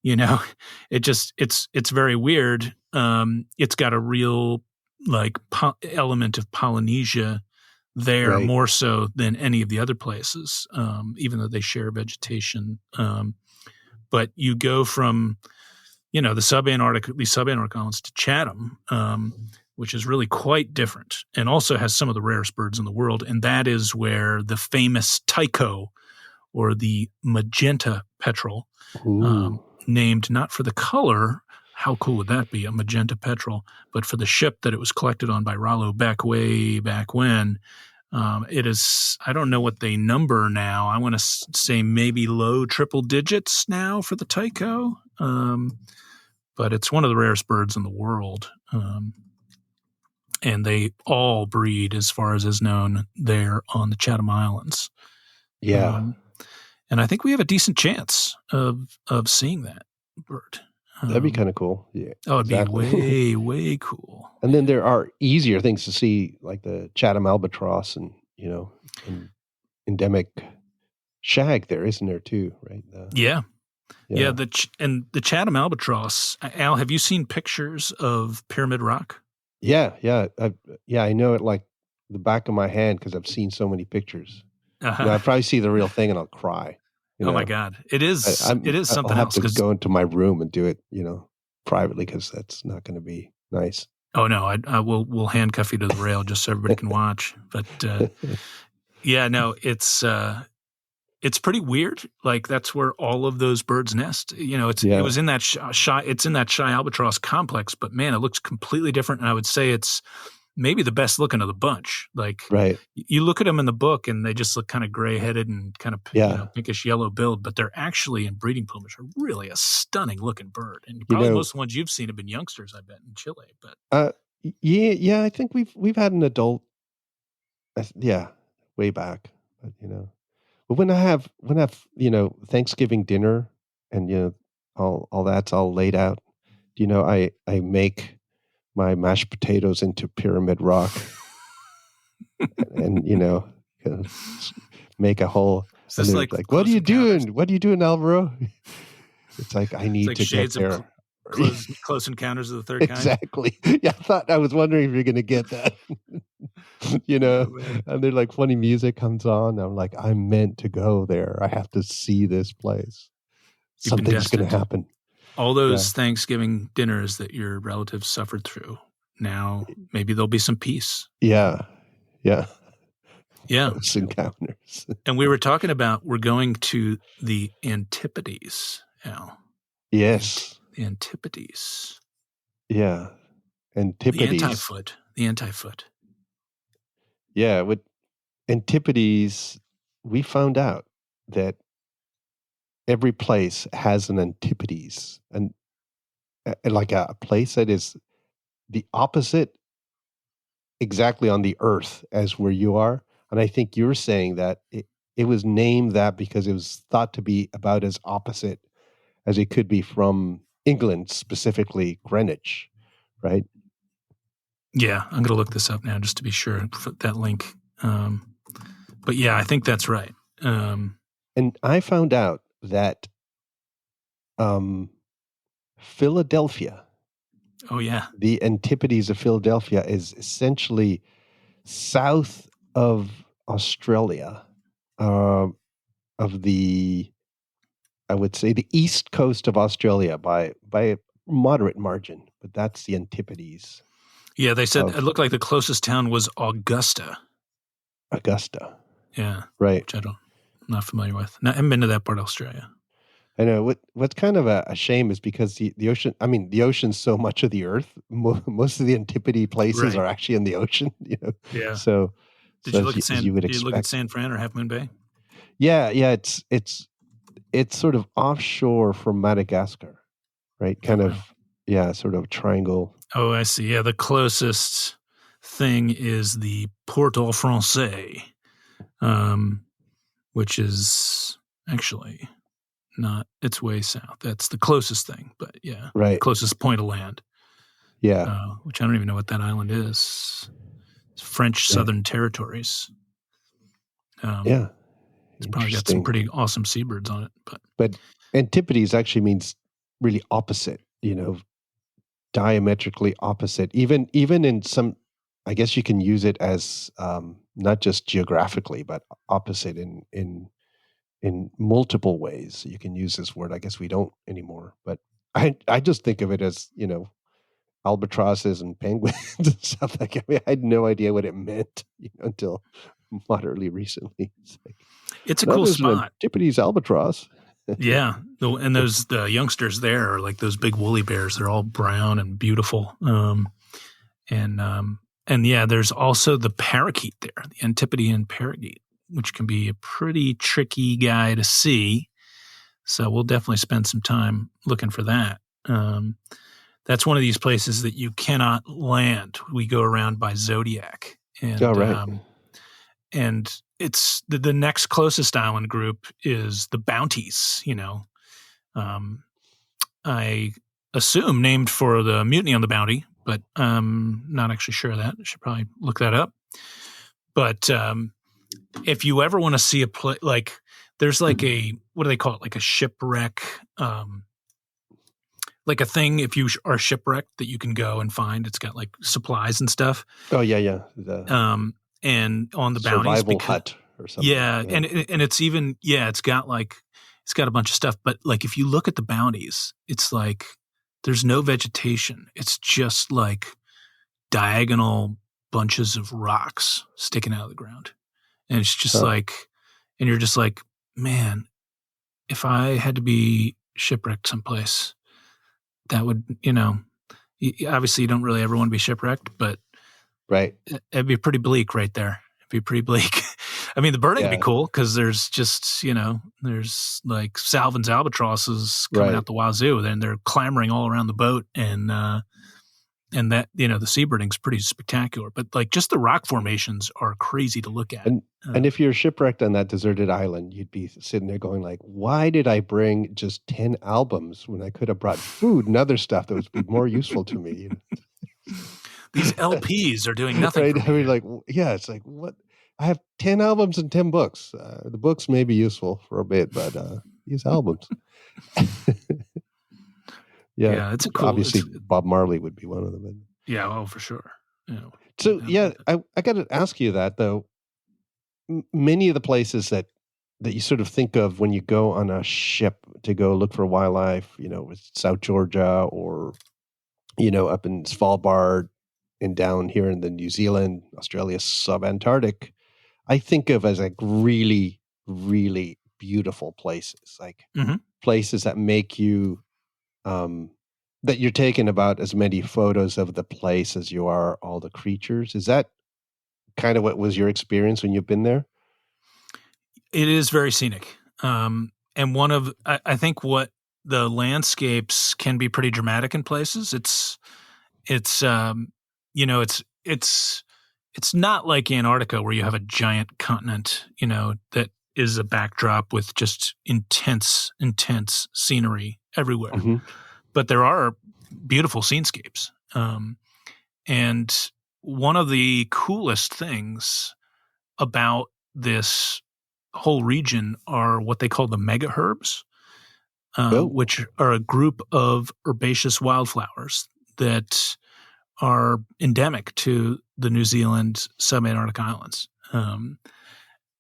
it's very weird. It's got a real like element of Polynesia there,
Right.
more so than any of the other places, even though they share vegetation. But you go from, these subantarctic islands to Chatham, which is really quite different and also has some of the rarest birds in the world. And that is where the famous taiko, or the magenta petrel, named not for the color, how cool would that be, a magenta petrel, but for the ship that it was collected on by Rollo Beck way back when. It is, I don't know what they number now. I want to say maybe low triple digits now for the taiko. But it's one of the rarest birds in the world. And they all breed, as far as is known, there on the Chatham Islands.
Yeah.
And I think we have a decent chance of seeing that bird.
That'd be kind of cool. Yeah.
Oh, it'd be way cool.
And then there are easier things to see, like the Chatham albatross and, and endemic shag there, isn't there too, right?
Yeah. The Chatham albatross. Al, have you seen pictures of Pyramid Rock?
Yeah. I know it like the back of my hand because I've seen so many pictures.
Uh-huh.
I'll probably see the real thing and I'll cry.
Oh my God. It is
I'll
something
have
else.
to go into my room and do it, privately, because that's not going to be nice.
Oh no, we'll handcuff you to the rail just so everybody can watch. But yeah, no, it's pretty weird. Like that's where all of those birds nest. It was in that it's in that Shy Albatross complex, but man, it looks completely different. And I would say it's maybe the best looking of the bunch. Like
Right.
you look at them in the book and they just look kind of gray headed and kind of pinkish yellow build, but they're actually in breeding plumage are really a stunning looking bird. And probably most of the ones you've seen have been youngsters, I bet, in Chile. But
yeah, I think we've had an adult, way back, but but when I have Thanksgiving dinner and all that's all laid out, I make my mashed potatoes into pyramid rock and make a whole. And they're like, what are you doing? What are you doing, Alvaro? It's like I need to get there.
Close Encounters of the Third Kind.
Exactly. Yeah, I was wondering if you're going to get that. And they're like, funny music comes on. I'm like, I'm meant to go there. I have to see this place. Something's going to happen.
All those Thanksgiving dinners that your relatives suffered through. Now maybe there'll be some peace.
Yeah.
Close
encounters.
And we were talking about we're going to the Antipodes, Al.
Yes.
The Antipodes.
Yeah. Antipodes.
The antifoot.
Yeah. With Antipodes, we found out that every place has an Antipodes, and like a place that is the opposite exactly on the earth as where you are. And I think you're saying that it was named that because it was thought to be about as opposite as it could be from England, specifically Greenwich, right?
Yeah, I'm going to look this up now just to be sure and put that link. But yeah, I think that's right.
And I found out that Philadelphia, the Antipodes of Philadelphia, is essentially south of Australia, of the, I would say, the east coast of Australia by a moderate margin, but that's the Antipodes.
Yeah, they said it looked like the closest town was Augusta. Yeah.
Right.
Which I'm not familiar with. I haven't been to that part of Australia.
I know. What's kind of a shame is because the ocean, the ocean's so much of the earth. Most of the Antipode places are actually in the ocean,
Yeah.
So
did you look at San Fran or Half Moon Bay?
Yeah. It's sort of offshore from Madagascar, right? Sort of triangle.
Oh, I see. Yeah, the closest thing is the Port-au-Français, which is actually not, it's way south. That's the closest thing, but the closest point of land.
Yeah.
Which I don't even know what that island is. It's French Southern Territories. It's probably got some pretty awesome seabirds on it.
But Antipodes actually means really opposite, diametrically opposite. Even in some, I guess you can use it as not just geographically, but opposite in multiple ways. You can use this word. I guess we don't anymore, but I just think of it as albatrosses and penguins and stuff like that. I had no idea what it meant until moderately recently.
It's a cool spot.
Antipodes albatross.
Yeah, and the youngsters there are like those big woolly bears. They're all brown and beautiful. And there's also the parakeet there, the Antipodean parakeet, which can be a pretty tricky guy to see. So we'll definitely spend some time looking for that. That's one of these places that you cannot land. We go around by Zodiac. And, and it's the next closest island group is the Bounties, I assume named for the mutiny on the Bounty, but not actually sure of that. I should probably look that up. But if you ever want to see a place, like there's like a, what do they call it? Like a shipwreck, like a thing if you are shipwrecked that you can go and find. It's got like supplies and stuff.
Oh, yeah.
And on the Bounties.
Survival hut or something.
Yeah, and it's even, it's got like, It's got a bunch of stuff, but like if you look at the bounties, it's like there's no vegetation. It's just like diagonal bunches of rocks sticking out of the ground. And it's just like, and you're just like, man, if I had to be shipwrecked someplace, that would, obviously you don't really ever want to be shipwrecked, but
right.
It'd be pretty bleak right there. It'd be pretty bleak. I mean, the birding would be cool because there's just, there's like Salvin's albatrosses coming out the wazoo, and they're clamoring all around the boat, and that, the seabirding's pretty spectacular. But like just the rock formations are crazy to look at.
And if you're shipwrecked on that deserted island, you'd be sitting there going like, why did I bring just 10 albums when I could have brought food and other stuff that would be more useful to me?
These LPs are doing nothing.
Right? I mean, like, yeah, it's like, what? I have 10 albums and 10 books. The books may be useful for a bit, but these albums.
Yeah, it's a cool.
Obviously, Bob Marley would be one of them.
Yeah, oh, for sure.
So, I got to ask you that, though. Many of the places that you sort of think of when you go on a ship to go look for wildlife, with South Georgia or, up in Svalbard and down here in the New Zealand, Australia, Subantarctic, I think of as like really, really beautiful places, like places that make you, that you're taking about as many photos of the place as you are all the creatures. Is that kind of what was your experience when you've been there?
It is very scenic. And I think what the landscapes can be pretty dramatic in places. It's not like Antarctica where you have a giant continent, that is a backdrop with just intense scenery everywhere. Mm-hmm. But there are beautiful scenescapes. And one of the coolest things about this whole region are what they call the megaherbs, which are a group of herbaceous wildflowers that are endemic to the New Zealand subantarctic islands.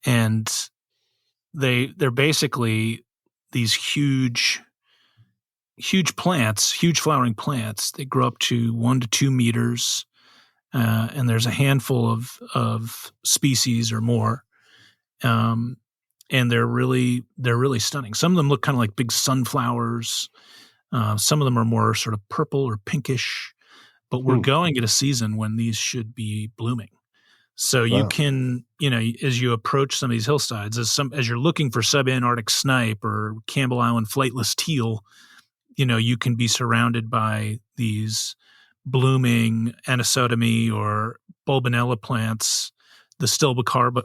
And they're basically these huge plants, huge flowering plants. They grow up to 1 to 2 meters, and there's a handful of species or more. And they're really stunning. Some of them look kind of like big sunflowers. Some of them are more sort of purple or pinkish. But we're going at a season when these should be blooming. So you can, as you approach some of these hillsides, as you're looking for subantarctic snipe or Campbell Island flightless teal, you can be surrounded by these blooming anisotami or bulbinella plants, the stilbocarpa,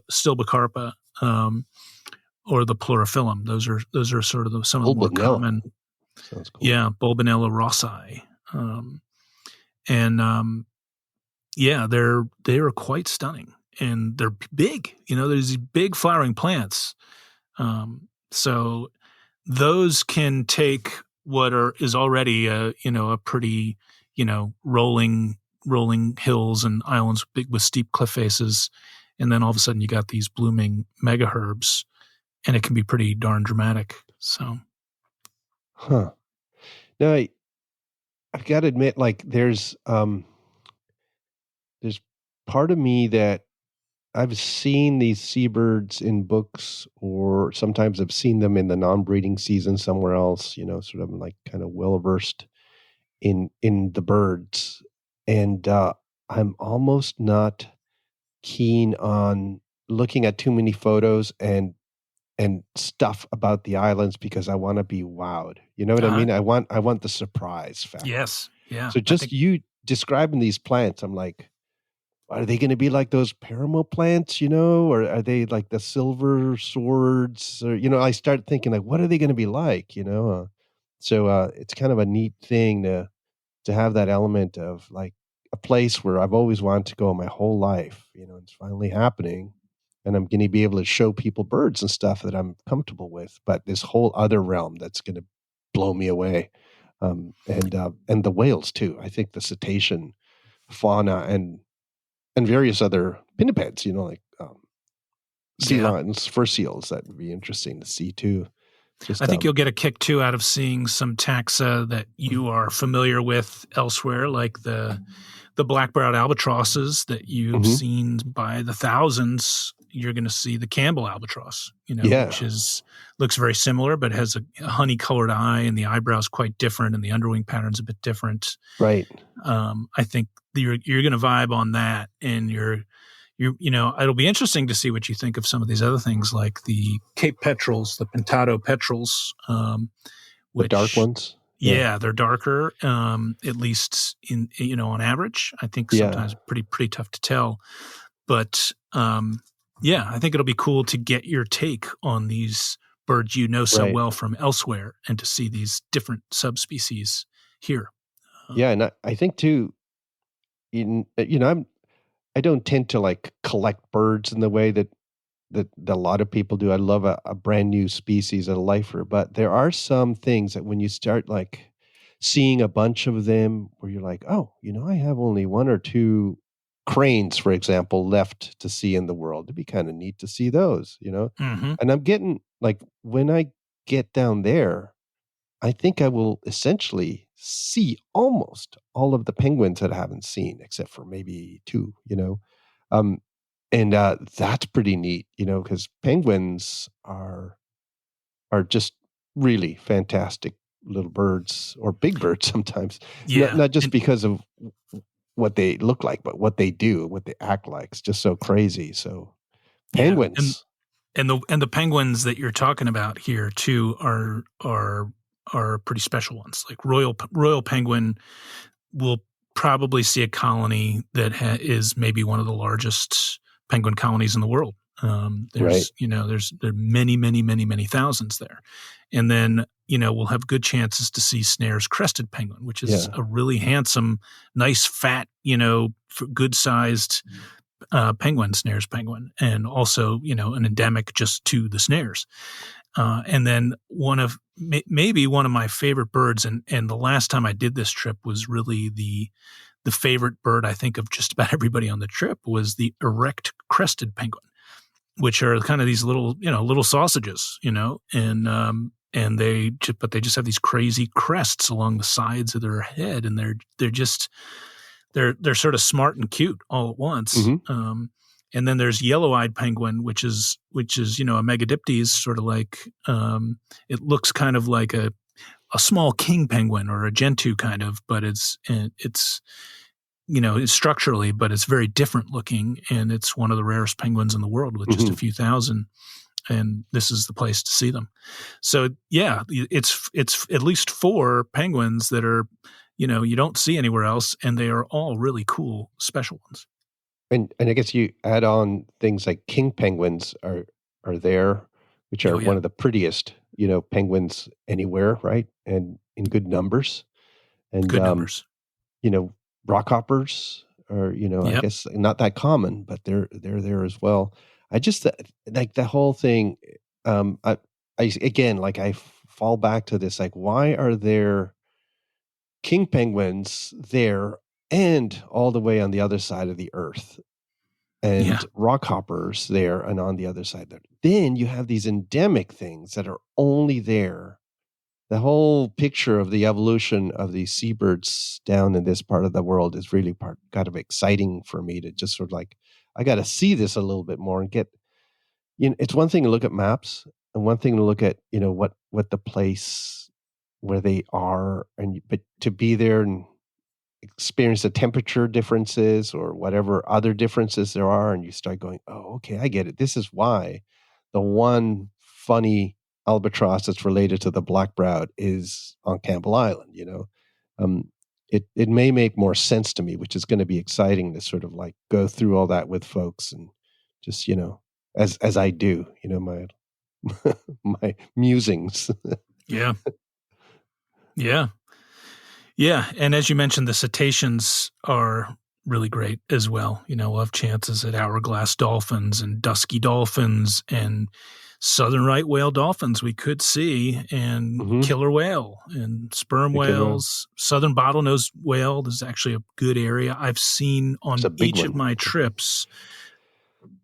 or the chlorophyllum. Those are sort of some of the more common.
Sounds cool.
Yeah, bulbinella rossi. They are quite stunning, and they're big. There's these big flowering plants. So those can take what is already a pretty rolling hills and islands big with steep cliff faces, and then all of a sudden you got these blooming megaherbs, and it can be pretty darn dramatic. So,
now I've got to admit, like there's part of me that I've seen these seabirds in books, or sometimes I've seen them in the non-breeding season somewhere else, sort of like kind of well-versed in the birds. And I'm almost not keen on looking at too many photos and stuff about the islands because I want to be wowed. You know what I mean? I want the surprise factor.
Yes. Yeah.
So you describing these plants, I'm like, are they going to be like those paramo plants, or are they like the silver swords? Or, I start thinking like, what are they going to be like, So it's kind of a neat thing to have that element of like a place where I've always wanted to go my whole life, it's finally happening. And I'm going to be able to show people birds and stuff that I'm comfortable with, but this whole other realm that's going to blow me away. And the whales too. I think the cetacean fauna and various other pinnipeds, like sea lions, fur seals, that would be interesting to see too. Just
I think you'll get a kick too out of seeing some taxa that you are familiar with elsewhere, like the black-browed albatrosses that you've seen by the thousands. You're going to see the Campbell albatross, which looks very similar, but has a honey-colored eye, and the eyebrows quite different, and the underwing pattern's a bit different.
Right.
I think you're going to vibe on that, and it'll be interesting to see what you think of some of these other things, like the Cape petrels, the Pintado petrels,
The dark ones.
Yeah, they're darker, at least on average. I think sometimes pretty tough to tell. But I think it'll be cool to get your take on these birds so well from elsewhere, and to see these different subspecies here.
And I think too, I don't tend to like collect birds in the way that a lot of people do. I love a brand new species, a lifer, but there are some things that when you start like seeing a bunch of them where you're like, oh, I have only one or two cranes, for example, left to see in the world. It'd be kind of neat to see those, And I'm getting like, when I get down there, I think I will essentially see almost all of the penguins that I haven't seen, except for maybe two, and that's pretty neat, because penguins are just really fantastic little birds, or big birds sometimes.
Yeah.
Not just because of what they look like, but what they do, what they act like. It's just so crazy. So penguins.
And the penguins that you're talking about here too are pretty special ones. Like royal penguin will probably see a colony that is maybe one of the largest penguin colonies in the world. There's many thousands there. And then, we'll have good chances to see Snare's crested penguin, which is a really handsome, nice, fat, good sized penguin, Snare's penguin, and also, an endemic just to the Snares. And then maybe one of my favorite birds, and the last time I did this trip was really the favorite bird, I think, of just about everybody on the trip, was the erect crested penguin, which are kind of these little sausages, and they just have these crazy crests along the sides of their head, and they're sort of smart and cute all at once. And then there's yellow-eyed penguin, which is a Megadiptes, sort of like it looks kind of like a small king penguin or a gentoo kind of, but it's structurally, but it's very different looking, and it's one of the rarest penguins in the world with just a few thousand, and this is the place to see them. So it's at least 4 penguins that are, you don't see anywhere else, and they are all really cool, special ones.
And I guess you add on things like king penguins are there, which are one of the prettiest, penguins anywhere, right? And in good numbers. And
good numbers.
Rockhoppers are, I guess not that common, but they're there as well. I just like the whole thing. I again, like I fall back to this, like, why are there king penguins there and all the way on the other side of the earth, and rockhoppers there and on the other side there? Then you have these endemic things that are only there. The whole picture of the evolution of these seabirds down in this part of the world is really kind of exciting for me to just sort of like, I got to see this a little bit more and get, it's one thing to look at maps and one thing to look at, what the place where they are, but to be there and experience the temperature differences or whatever other differences there are, and you start going, oh, okay, I get it. This is why the one funny albatross that's related to the black-browed is on Campbell Island. It may make more sense to me, which is going to be exciting to sort of like go through all that with folks and just as I do, my my musings.
Yeah, and as you mentioned, the cetaceans are really great as well. We'll have chances at hourglass dolphins and dusky dolphins and southern right whale dolphins we could see, and killer whale and sperm whales. Southern bottlenose whale is actually a good area. I've seen on each of my trips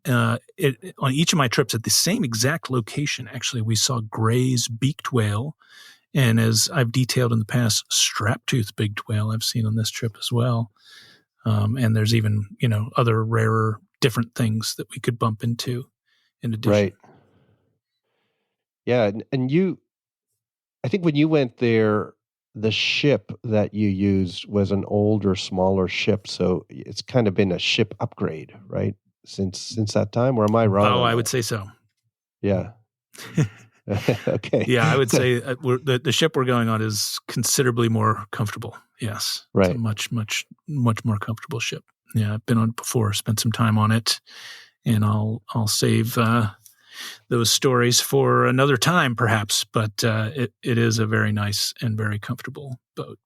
on each of my trips at the same exact location, actually, we saw Gray's beaked whale. And as I've detailed in the past, strap-toothed beaked whale I've seen on this trip as well. And there's even, other rarer, different things that we could bump into in addition.
Right. Yeah. And I think when you went there, the ship that you used was an older, smaller ship. So it's kind of been a ship upgrade, right? Since that time, or am I wrong?
Oh, I would say so.
Yeah. Okay.
Yeah, I would say the ship we're going on is considerably more comfortable. Yes.
Right.
It's a much, much, much more comfortable ship. Yeah, I've been on it before, spent some time on it, and I'll save those stories for another time, perhaps. But it is a very nice and very comfortable boat.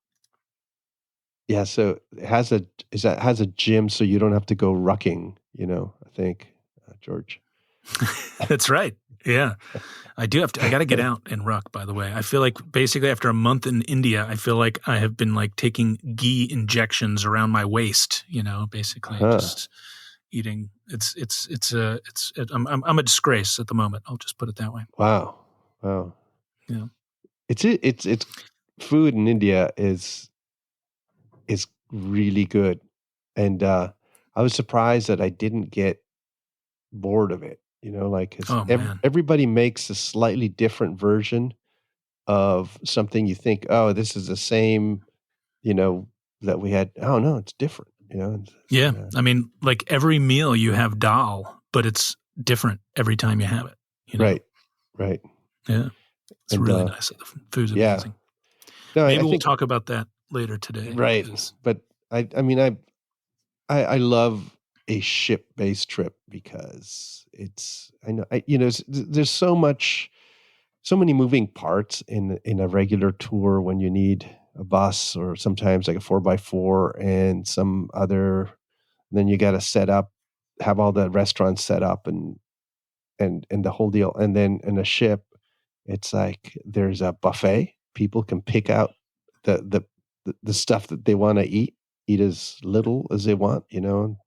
Yeah, so it has a gym, so you don't have to go rucking. I think, George.
That's right. Yeah, I do have to. I got to get out and ruck. By the way, I feel like basically after a month in India, I feel like I have been like taking ghee injections around my waist. Basically just eating. I'm a disgrace at the moment. I'll just put it that way.
Wow.
Yeah.
It's food in India is really good, and I was surprised that I didn't get bored of it. Everybody makes a slightly different version of something. You think, oh, this is the same, that we had. Oh no, it's different.
Yeah, I mean, like every meal you have dal, but it's different every time you have it.
Right.
Yeah, it's really nice. The food's amazing.
No,
maybe we'll talk about that later today.
Right, but I mean, I love a ship-based trip because there's so many moving parts in a regular tour when you need a bus or sometimes like a 4x4 and some other. Then you got to have all the restaurants set up and the whole deal. And then in a ship, it's like there's a buffet. People can pick out the stuff that they want to eat as little as they want. Don't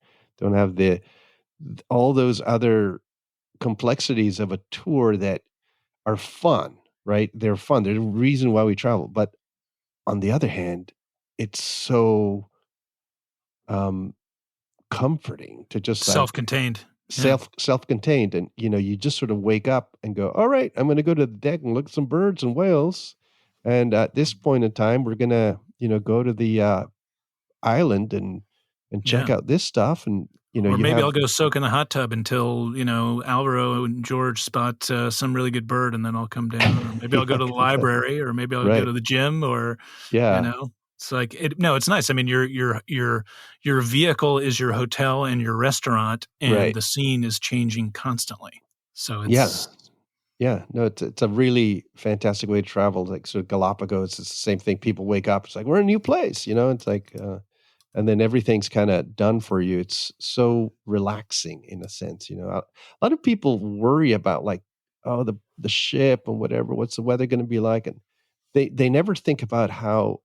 have all those other complexities of a tour that are fun, right? They're fun. There's a reason why we travel. But on the other hand, it's so comforting to just
self-contained.
Self-contained. And, you just sort of wake up and go, all right, I'm going to go to the deck and look at some birds and whales. And at this point in time, we're going to, go to the island and check out this stuff. And,
or maybe I'll go soak in the hot tub until, Alvaro and George spot some really good bird, and then I'll come down. Or maybe I'll go to the library, or maybe I'll go to the gym, or, it's like, it's nice. I mean, your vehicle is your hotel and your restaurant, and the scene is changing constantly. So it's...
Yeah. No, it's a really fantastic way to travel. Like sort of Galapagos, it's the same thing. People wake up, it's like, we're in a new place, it's like, and then everything's kind of done for you. It's so relaxing in a sense, A lot of people worry about like, oh, the ship and whatever, what's the weather going to be like? And they never think about how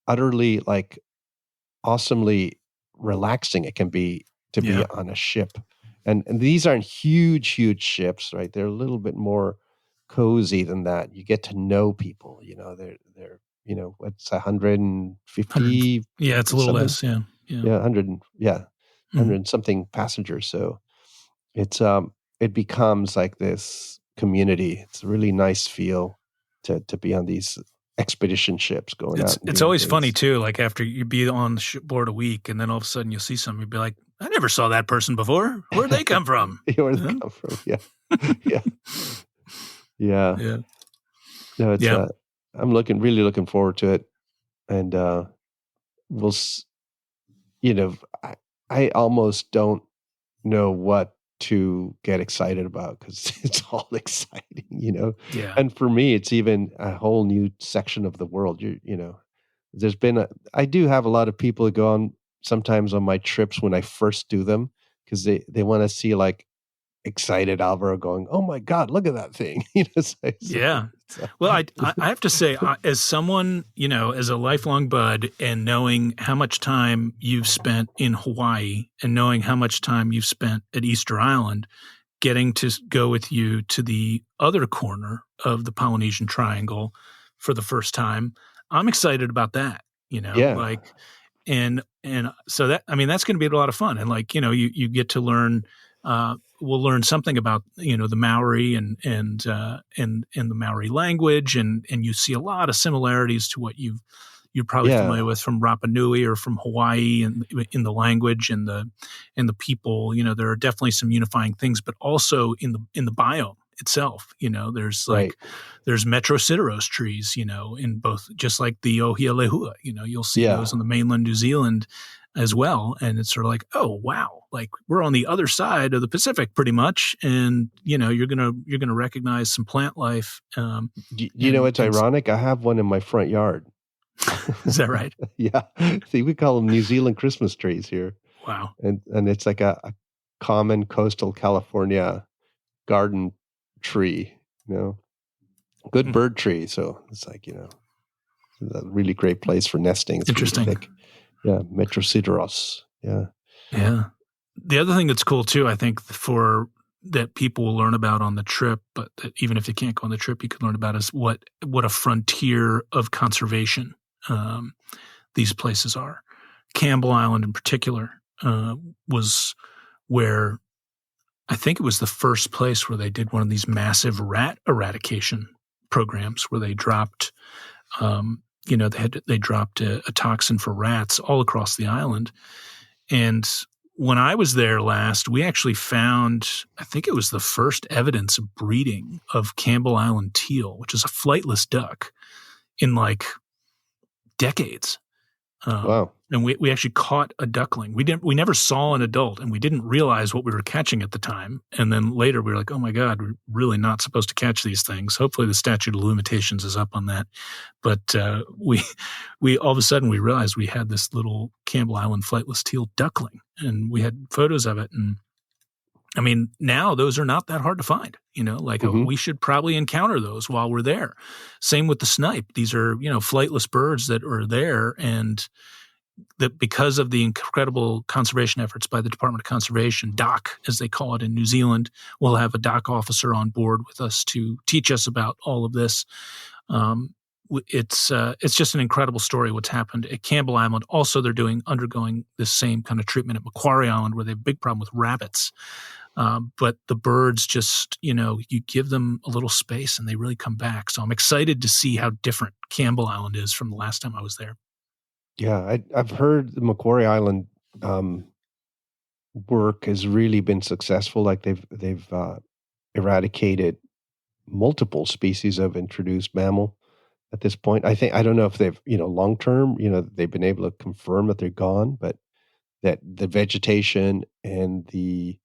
utterly like awesomely relaxing it can be to be on a ship. And these aren't huge ships, right? They're a little bit more cozy than that. You get to know people, they're what's 150?
Yeah, it's a little less. Yeah.
100. 100 something passengers. So it becomes like this community. It's a really nice feel to be on these expedition ships going out.
It's always funny too. Like after you be on the shipboard a week, and then all of a sudden you'll see something, you'll be like, I never saw that person before. Where'd they come from?
Where'd they come from? Yeah. No, it's I'm really looking forward to it, and I almost don't know what to get excited about because it's all exciting,
Yeah.
And for me, it's even a whole new section of the world. There's been I do have a lot of people that go on sometimes on my trips when I first do them because they want to see like excited Alvaro going, oh my God, look at that thing.
Well, I have to say, as someone, as a lifelong bud, and knowing how much time you've spent in Hawaii and knowing how much time you've spent at Easter Island, getting to go with you to the other corner of the Polynesian Triangle for the first time, I'm excited about that,
Yeah.
and so that's going to be a lot of fun. And you get to learn, we'll learn something about, the Maori and the Maori language. And you see a lot of similarities to what you're probably familiar with from Rapa Nui or from Hawaii, and in the language and the people. There are definitely some unifying things, but also in the biome itself. There's there's Metrosideros trees, in both, just like the Ohialehua. You'll see those on the mainland New Zealand as well, and it's sort of like, oh wow, like we're on the other side of the Pacific pretty much, and you're gonna recognize some plant life.
It's ironic. I have one in my front yard.
Is that right?
Yeah. See, we call them New Zealand Christmas trees here.
Wow.
And it's like a common coastal California garden tree, good bird tree. So it's like, it's a really great place for nesting. It's
interesting.
Really thick. Yeah. Metrosideros. Yeah.
Yeah. The other thing that's cool too, I think, that people will learn about on the trip, but that even if you can't go on the trip, you can learn about, is what a frontier of conservation these places are. Campbell Island in particular was where, I think it was the first place where they did one of these massive rat eradication programs where they dropped, they dropped a toxin for rats all across the island. And when I was there last, we actually found, I think it was the first evidence of breeding of Campbell Island teal, which is a flightless duck, in like decades.
Wow.
And we actually caught a duckling. We never saw an adult, and we didn't realize what we were catching at the time. And then later we were like, oh my God, we're really not supposed to catch these things. Hopefully the statute of limitations is up on that. But we all of a sudden we realized we had this little Campbell Island flightless teal duckling, and we had photos of it. And I mean, now those are not that hard to find, we should probably encounter those while we're there. Same with the snipe. These are, flightless birds that are there, and that because of the incredible conservation efforts by the Department of Conservation, DOC, as they call it in New Zealand, we'll have a DOC officer on board with us to teach us about all of this. It's just an incredible story what's happened at Campbell Island. Also, they're undergoing this same kind of treatment at Macquarie Island, where they have a big problem with rabbits. But the birds just, you give them a little space and they really come back. So I'm excited to see how different Campbell Island is from the last time I was there.
Yeah, I've heard the Macquarie Island work has really been successful. Like they've eradicated multiple species of introduced mammal at this point. I don't know if they've, long term, they've been able to confirm that they're gone, but that the vegetation and the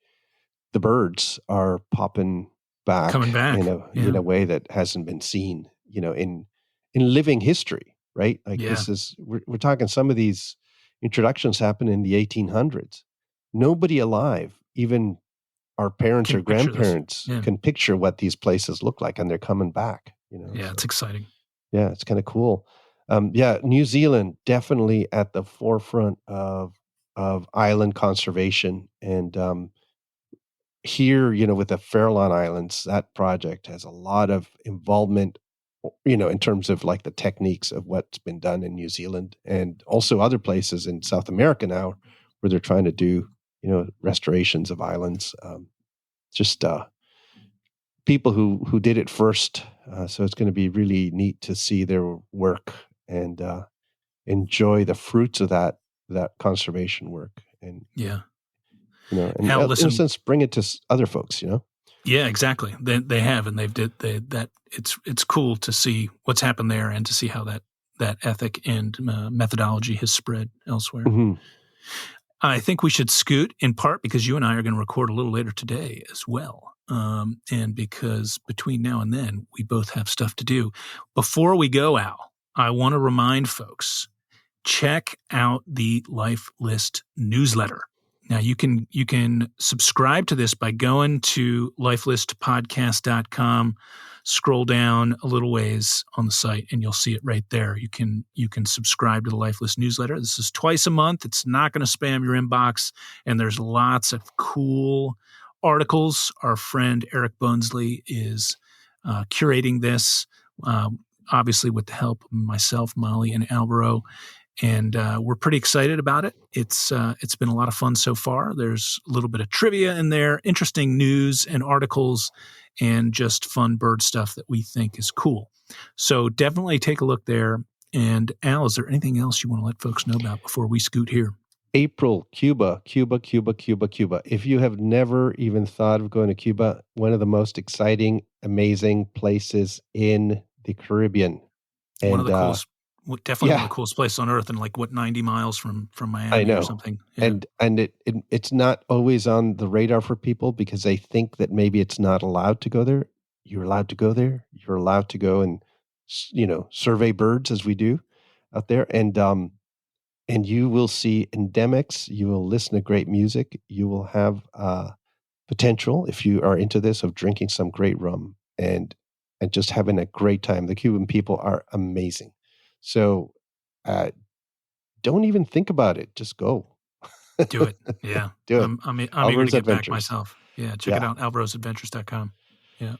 birds are coming back in a way that hasn't been seen, in living history. Right? Like this is, we're talking, some of these introductions happened in the 1800s. Nobody alive, even our parents or grandparents, can picture what these places look like, and they're coming back.
Yeah, it's exciting.
Yeah, it's kind of cool. New Zealand definitely at the forefront of island conservation, and here, with the Farallon Islands, that project has a lot of involvement, in terms of like the techniques of what's been done in New Zealand, and also other places in South America now where they're trying to do, restorations of islands. Just people who did it first. So it's going to be really neat to see their work and enjoy the fruits of that conservation work. And and in a sense, bring it to other folks.
Yeah, exactly. They have, and it's cool to see what's happened there, and to see how that ethic and methodology has spread elsewhere.
Mm-hmm.
I think we should scoot, in part because you and I are going to record a little later today as well, and because between now and then we both have stuff to do. Before we go, Al, I want to remind folks, check out the Life List newsletter. Now, you can subscribe to this by going to lifelistpodcast.com, scroll down a little ways on the site and you'll see it right there. You can subscribe to the Lifeless newsletter. This is twice a month. It's not going to spam your inbox, and there's lots of cool articles. Our friend Eric Bonesley is curating this, obviously with the help of myself, Molly, and Alvaro. And we're pretty excited about it. It's been a lot of fun so far. There's a little bit of trivia in there, interesting news and articles, and just fun bird stuff that we think is cool. So definitely take a look there. And Al, is there anything else you want to let folks know about before we scoot here?
April, Cuba. If you have never even thought of going to Cuba, one of the most exciting, amazing places in the Caribbean. And,
one of the coolest. Definitely one of the coolest places on earth, and 90 miles from Miami
I know.
Or something. Yeah.
And it's not always on the radar for people because they think that maybe it's not allowed to go there. You're allowed to go there. You're allowed to go and survey birds as we do out there, and you will see endemics. You will listen to great music. You will have potential, if you are into this, of drinking some great rum and just having a great time. The Cuban people are amazing. So don't even think about it. Just go.
Do it. Yeah.
Do it.
I'm eager to get back myself. Yeah. Check it out. alvarosadventures.com. Yeah.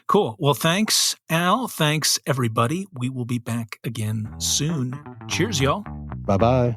Cool. Well, thanks, Al. Thanks, everybody. We will be back again soon. Cheers, y'all.
Bye-bye.